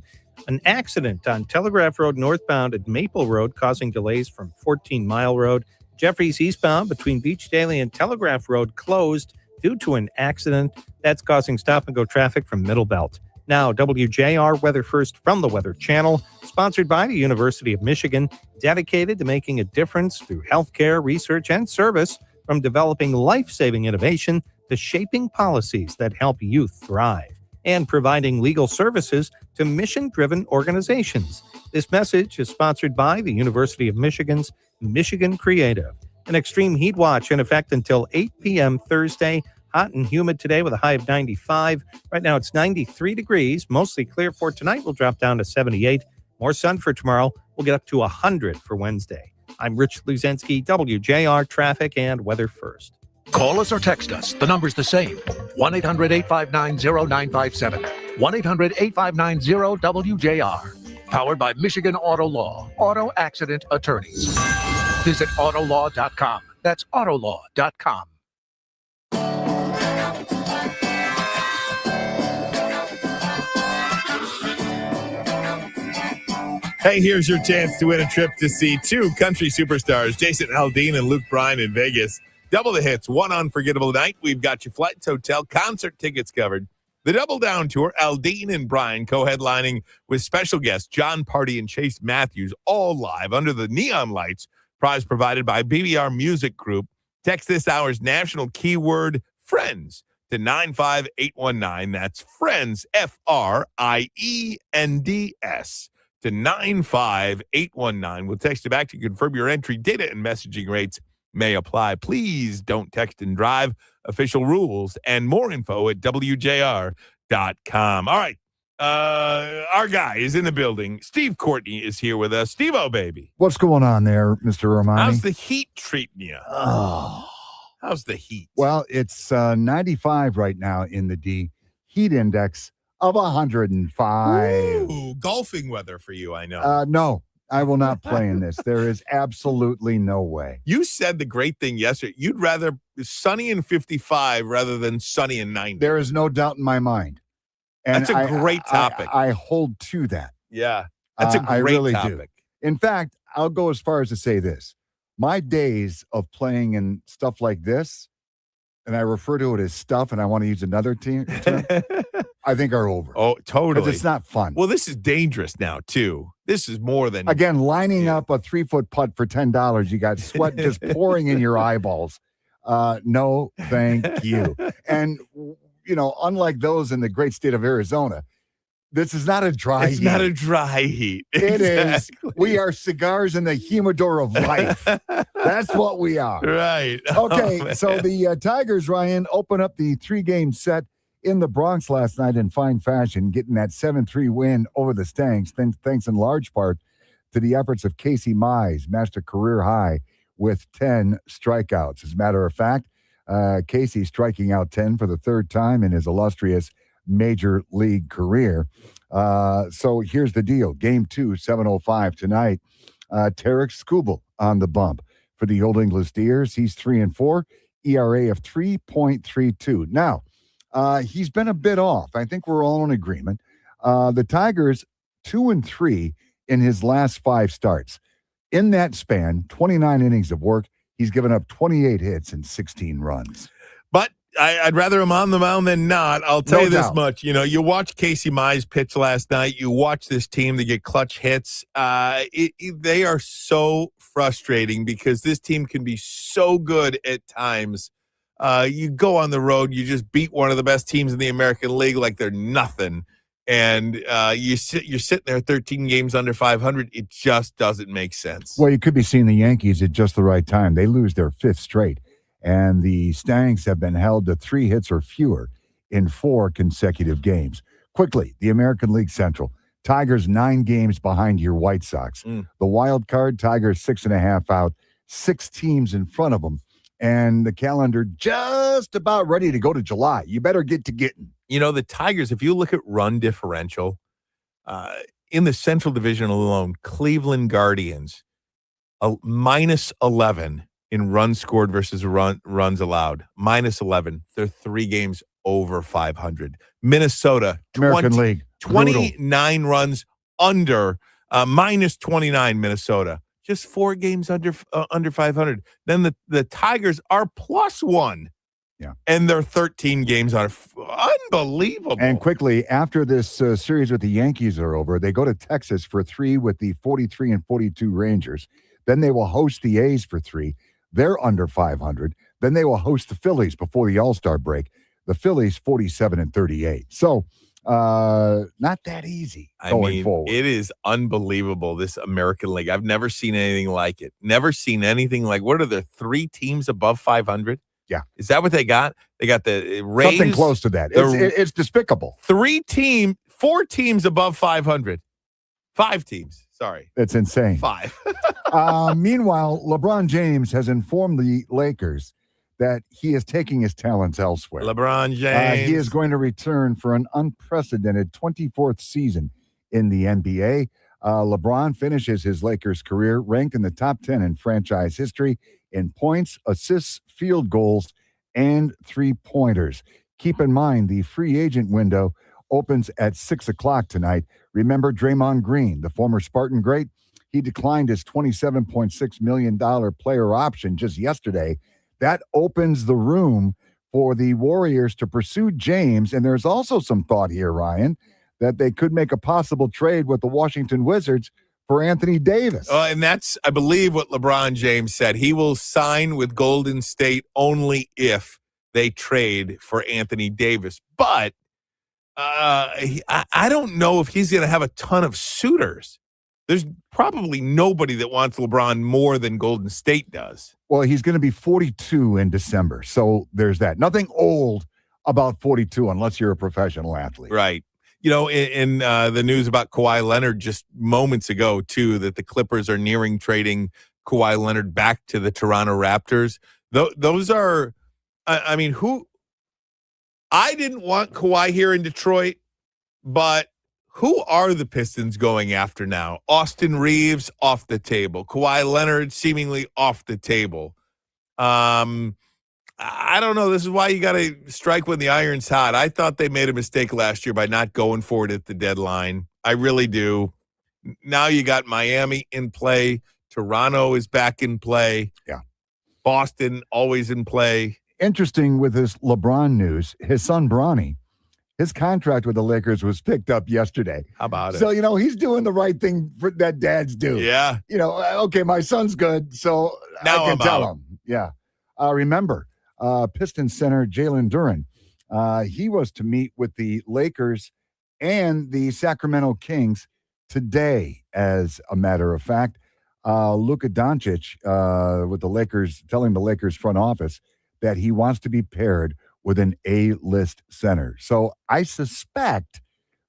An accident on Telegraph Road northbound at Maple Road causing delays from 14 Mile Road. Jeffries eastbound between Beach Daily and Telegraph Road closed due to an accident that's causing stop-and-go traffic from Middle Belt. Now, WJR Weather First from the Weather Channel, sponsored by the University of Michigan, dedicated to making a difference through healthcare, research, and service, from developing life-saving innovation to shaping policies that help youth thrive, and providing legal services to mission-driven organizations. This message is sponsored by the University of Michigan's Michigan Creative. An extreme heat watch in effect until 8 p.m. Thursday. Hot and humid today with a high of 95. Right now it's 93 degrees, mostly clear for tonight. We'll drop down to 78. More sun for tomorrow. We'll get up to 100 for Wednesday. I'm Rich Luzinski, WJR Traffic and Weather First. Call us or text us. The number's the same. 1-800-859-0957. 1-800-859-0WJR. Powered by Michigan Auto Law. Auto Accident Attorneys. Visit autolaw.com. That's autolaw.com. Hey, here's your chance to win a trip to see two country superstars, Jason Aldean and Luke Bryan in Vegas. Double the hits, one unforgettable night. We've got your flights, hotel, concert tickets covered. The Double Down Tour, Aldean and Bryan co-headlining with special guests John Party and Chase Matthews, all live under the neon lights. Prize provided by BBR Music Group. Text this hour's national keyword, FRIENDS, to 95819. That's FRIENDS, FRIENDS. to 95819. We'll text you back to confirm your entry. Data and messaging rates may apply. Please don't text and drive. Official rules and more info at WJR.com. All right. Our guy is in the building. Steve Courtney is here with us. Steve-O, baby. What's going on there, Mr. Ermanni? How's the heat treating you? Oh. How's the heat? Well, it's 95 right now in the D. Heat index of 105. Ooh, golfing weather for you, I know. No, I will not play in this. There is absolutely no way. You said the great thing yesterday. You'd rather sunny and 55 rather than sunny and 90. There is no doubt in my mind. And that's a great topic. I hold to that. Yeah, that's a great I really topic. Do. In fact, I'll go as far as to say this. My days of playing in stuff like this, and I refer to it as stuff, and I want to use another term, I think are over. Oh, totally. Because it's not fun. Well, this is dangerous now, too. This is more than... Again, lining up a 3-foot putt for $10, you got sweat just pouring in your eyeballs. No, thank you. And, you know, unlike those in the great state of Arizona, this is not a dry heat. It's not a dry heat. It is. We are cigars in the humidor of life. That's what we are. Right. Okay, so the Tigers, Ryan, open up the 3-game set in the Bronx last night in fine fashion, getting that 7-3 win over the Stanks, thanks in large part to the efforts of Casey Mize, matched a career high with 10 strikeouts. As a matter of fact, Casey striking out 10 for the third time in his illustrious major league career. So here's the deal. Game 2, 7:05 tonight. Tarek Skubal on the bump for the Old English Steers. He's 3-4, ERA of 3.32. Now, he's been a bit off. I think we're all in agreement. The Tigers, 2-3 in his last 5 starts. In that span, 29 innings of work, he's given up 28 hits and 16 runs. But I'd rather him on the mound than not. I'll tell you this much. You know, you watch Casey Mize pitch last night. You watch this team to get clutch hits. They are so frustrating because this team can be so good at times. You go on the road, you just beat one of the best teams in the American League like they're nothing. And you're sitting there 13 games under 500. It just doesn't make sense. Well, you could be seeing the Yankees at just the right time. They lose their 5th straight. And the Stanks have been held to 3 hits or fewer in 4 consecutive games. Quickly, the American League Central. Tigers 9 games behind your White Sox. The wild card, Tigers 6.5 out, 6 teams in front of them. And the calendar just about ready to go to July. You better get to getting. You know, the Tigers, if you look at run differential, in the Central Division alone, Cleveland Guardians, minus 11 in runs scored versus runs allowed. Minus 11. They're 3 games over 500. Minnesota, American League. 29 runs under, minus 29 Minnesota. Just 4 games under 500. Then the Tigers are +1 Yeah. And their 13 games are unbelievable. And quickly, after this series with the Yankees are over, they go to Texas for 3 with the 43 and 42 Rangers. Then they will host the A's for 3. They're under 500. Then they will host the Phillies before the All-Star break. The Phillies 47 and 38. So not that easy going forward. It is unbelievable, this American League. I've never seen anything like it. Never seen anything like, what are there, 3 teams above 500? Yeah. Is that what they got? They got the Rays. Something close to that. It's despicable. 4 teams above 500. 5 teams. Sorry. It's insane. 5. Meanwhile, LeBron James has informed the Lakers that he is taking his talents elsewhere. LeBron James. He is going to return for an unprecedented 24th season in the NBA. LeBron finishes his Lakers career ranked in the top 10 in franchise history in points, assists, field goals, and three-pointers. Keep in mind, the free agent window opens at 6 o'clock tonight. Remember Draymond Green, the former Spartan great? He declined his $27.6 million player option just yesterday. That opens the room for the Warriors to pursue James. And there's also some thought here, Ryan, that they could make a possible trade with the Washington Wizards for Anthony Davis. And that's, I believe, what LeBron James said. He will sign with Golden State only if they trade for Anthony Davis. But I don't know if he's going to have a ton of suitors. There's probably nobody that wants LeBron more than Golden State does. Well, he's going to be 42 in December. So there's that. Nothing old about 42 unless you're a professional athlete. Right. You know, in the news about Kawhi Leonard just moments ago, too, that the Clippers are nearing trading Kawhi Leonard back to the Toronto Raptors. Those are, I mean, I didn't want Kawhi here in Detroit, but who are the Pistons going after now? Austin Reeves off the table. Kawhi Leonard seemingly off the table. I don't know. This is why you got to strike when the iron's hot. I thought they made a mistake last year by not going for it at the deadline. I really do. Now you got Miami in play. Toronto is back in play. Yeah. Boston always in play. Interesting with this LeBron news, his son Bronny, his contract with the Lakers was picked up yesterday. How about it? So, he's doing the right thing that dads do. Yeah. Okay, my son's good, so now I can tell him. Yeah. Remember, Pistons center Jalen Duren, he was to meet with the Lakers and the Sacramento Kings today, as a matter of fact. Luka Doncic with the Lakers, telling the Lakers front office that he wants to be paired with an A-list center. So I suspect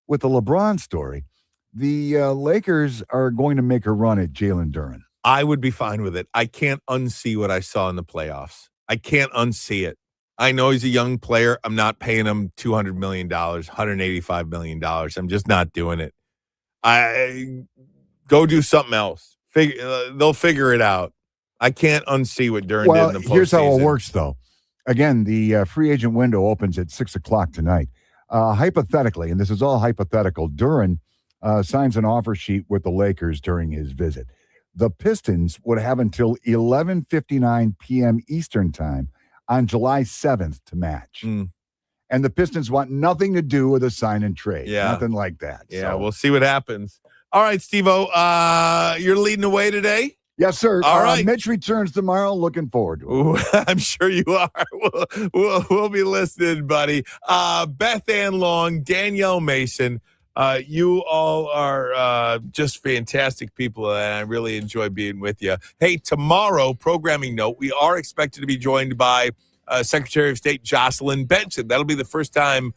with the LeBron story, the Lakers are going to make a run at Jalen Duren. I would be fine with it. I can't unsee what I saw in the playoffs. I can't unsee it. I know he's a young player. I'm not paying him $200 million, $185 million. I'm just not doing it. I go do something else. They'll figure it out. I can't unsee what Duren did in the postseason. Here's how it works, though. Again, the free agent window opens at 6 o'clock tonight. Hypothetically, and this is all hypothetical, Duren signs an offer sheet with the Lakers during his visit. The Pistons would have until 11:59 p.m. Eastern time on July 7th to match. And the Pistons want nothing to do with a sign and trade. Yeah. Nothing like that. Yeah, So- we'll see what happens. All right, Steve-O, you're leading the way today? Yes, sir. All right. Mitch returns tomorrow. Looking forward to it. Ooh, I'm sure you are. We'll be listening, buddy. Beth Ann Long, Danielle Mason, you all are just fantastic people, and I really enjoy being with you. Hey, tomorrow, programming note, we are expected to be joined by Secretary of State Jocelyn Benson. That'll be the first time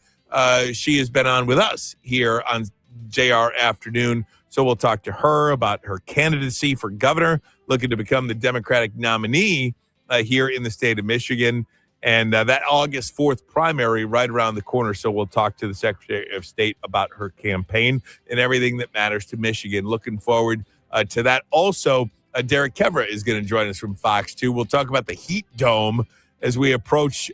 she has been on with us here on JR Afternoon. So we'll talk to her about her candidacy for governor, looking to become the Democratic nominee here in the state of Michigan. And that August 4th primary right around the corner. So we'll talk to the Secretary of State about her campaign and everything that matters to Michigan. Looking forward to that. Also, Derek Kevra is going to join us from Fox 2. We'll talk about the heat dome as we approach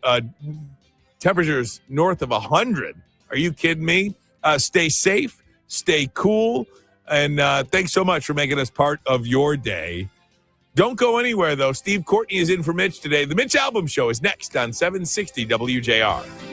temperatures north of 100. Are you kidding me? Stay safe, stay cool. And thanks so much for making us part of your day. Don't go anywhere, though. Steve Courtney is in for Mitch today. The Mitch Albom Show is next on 760 WJR.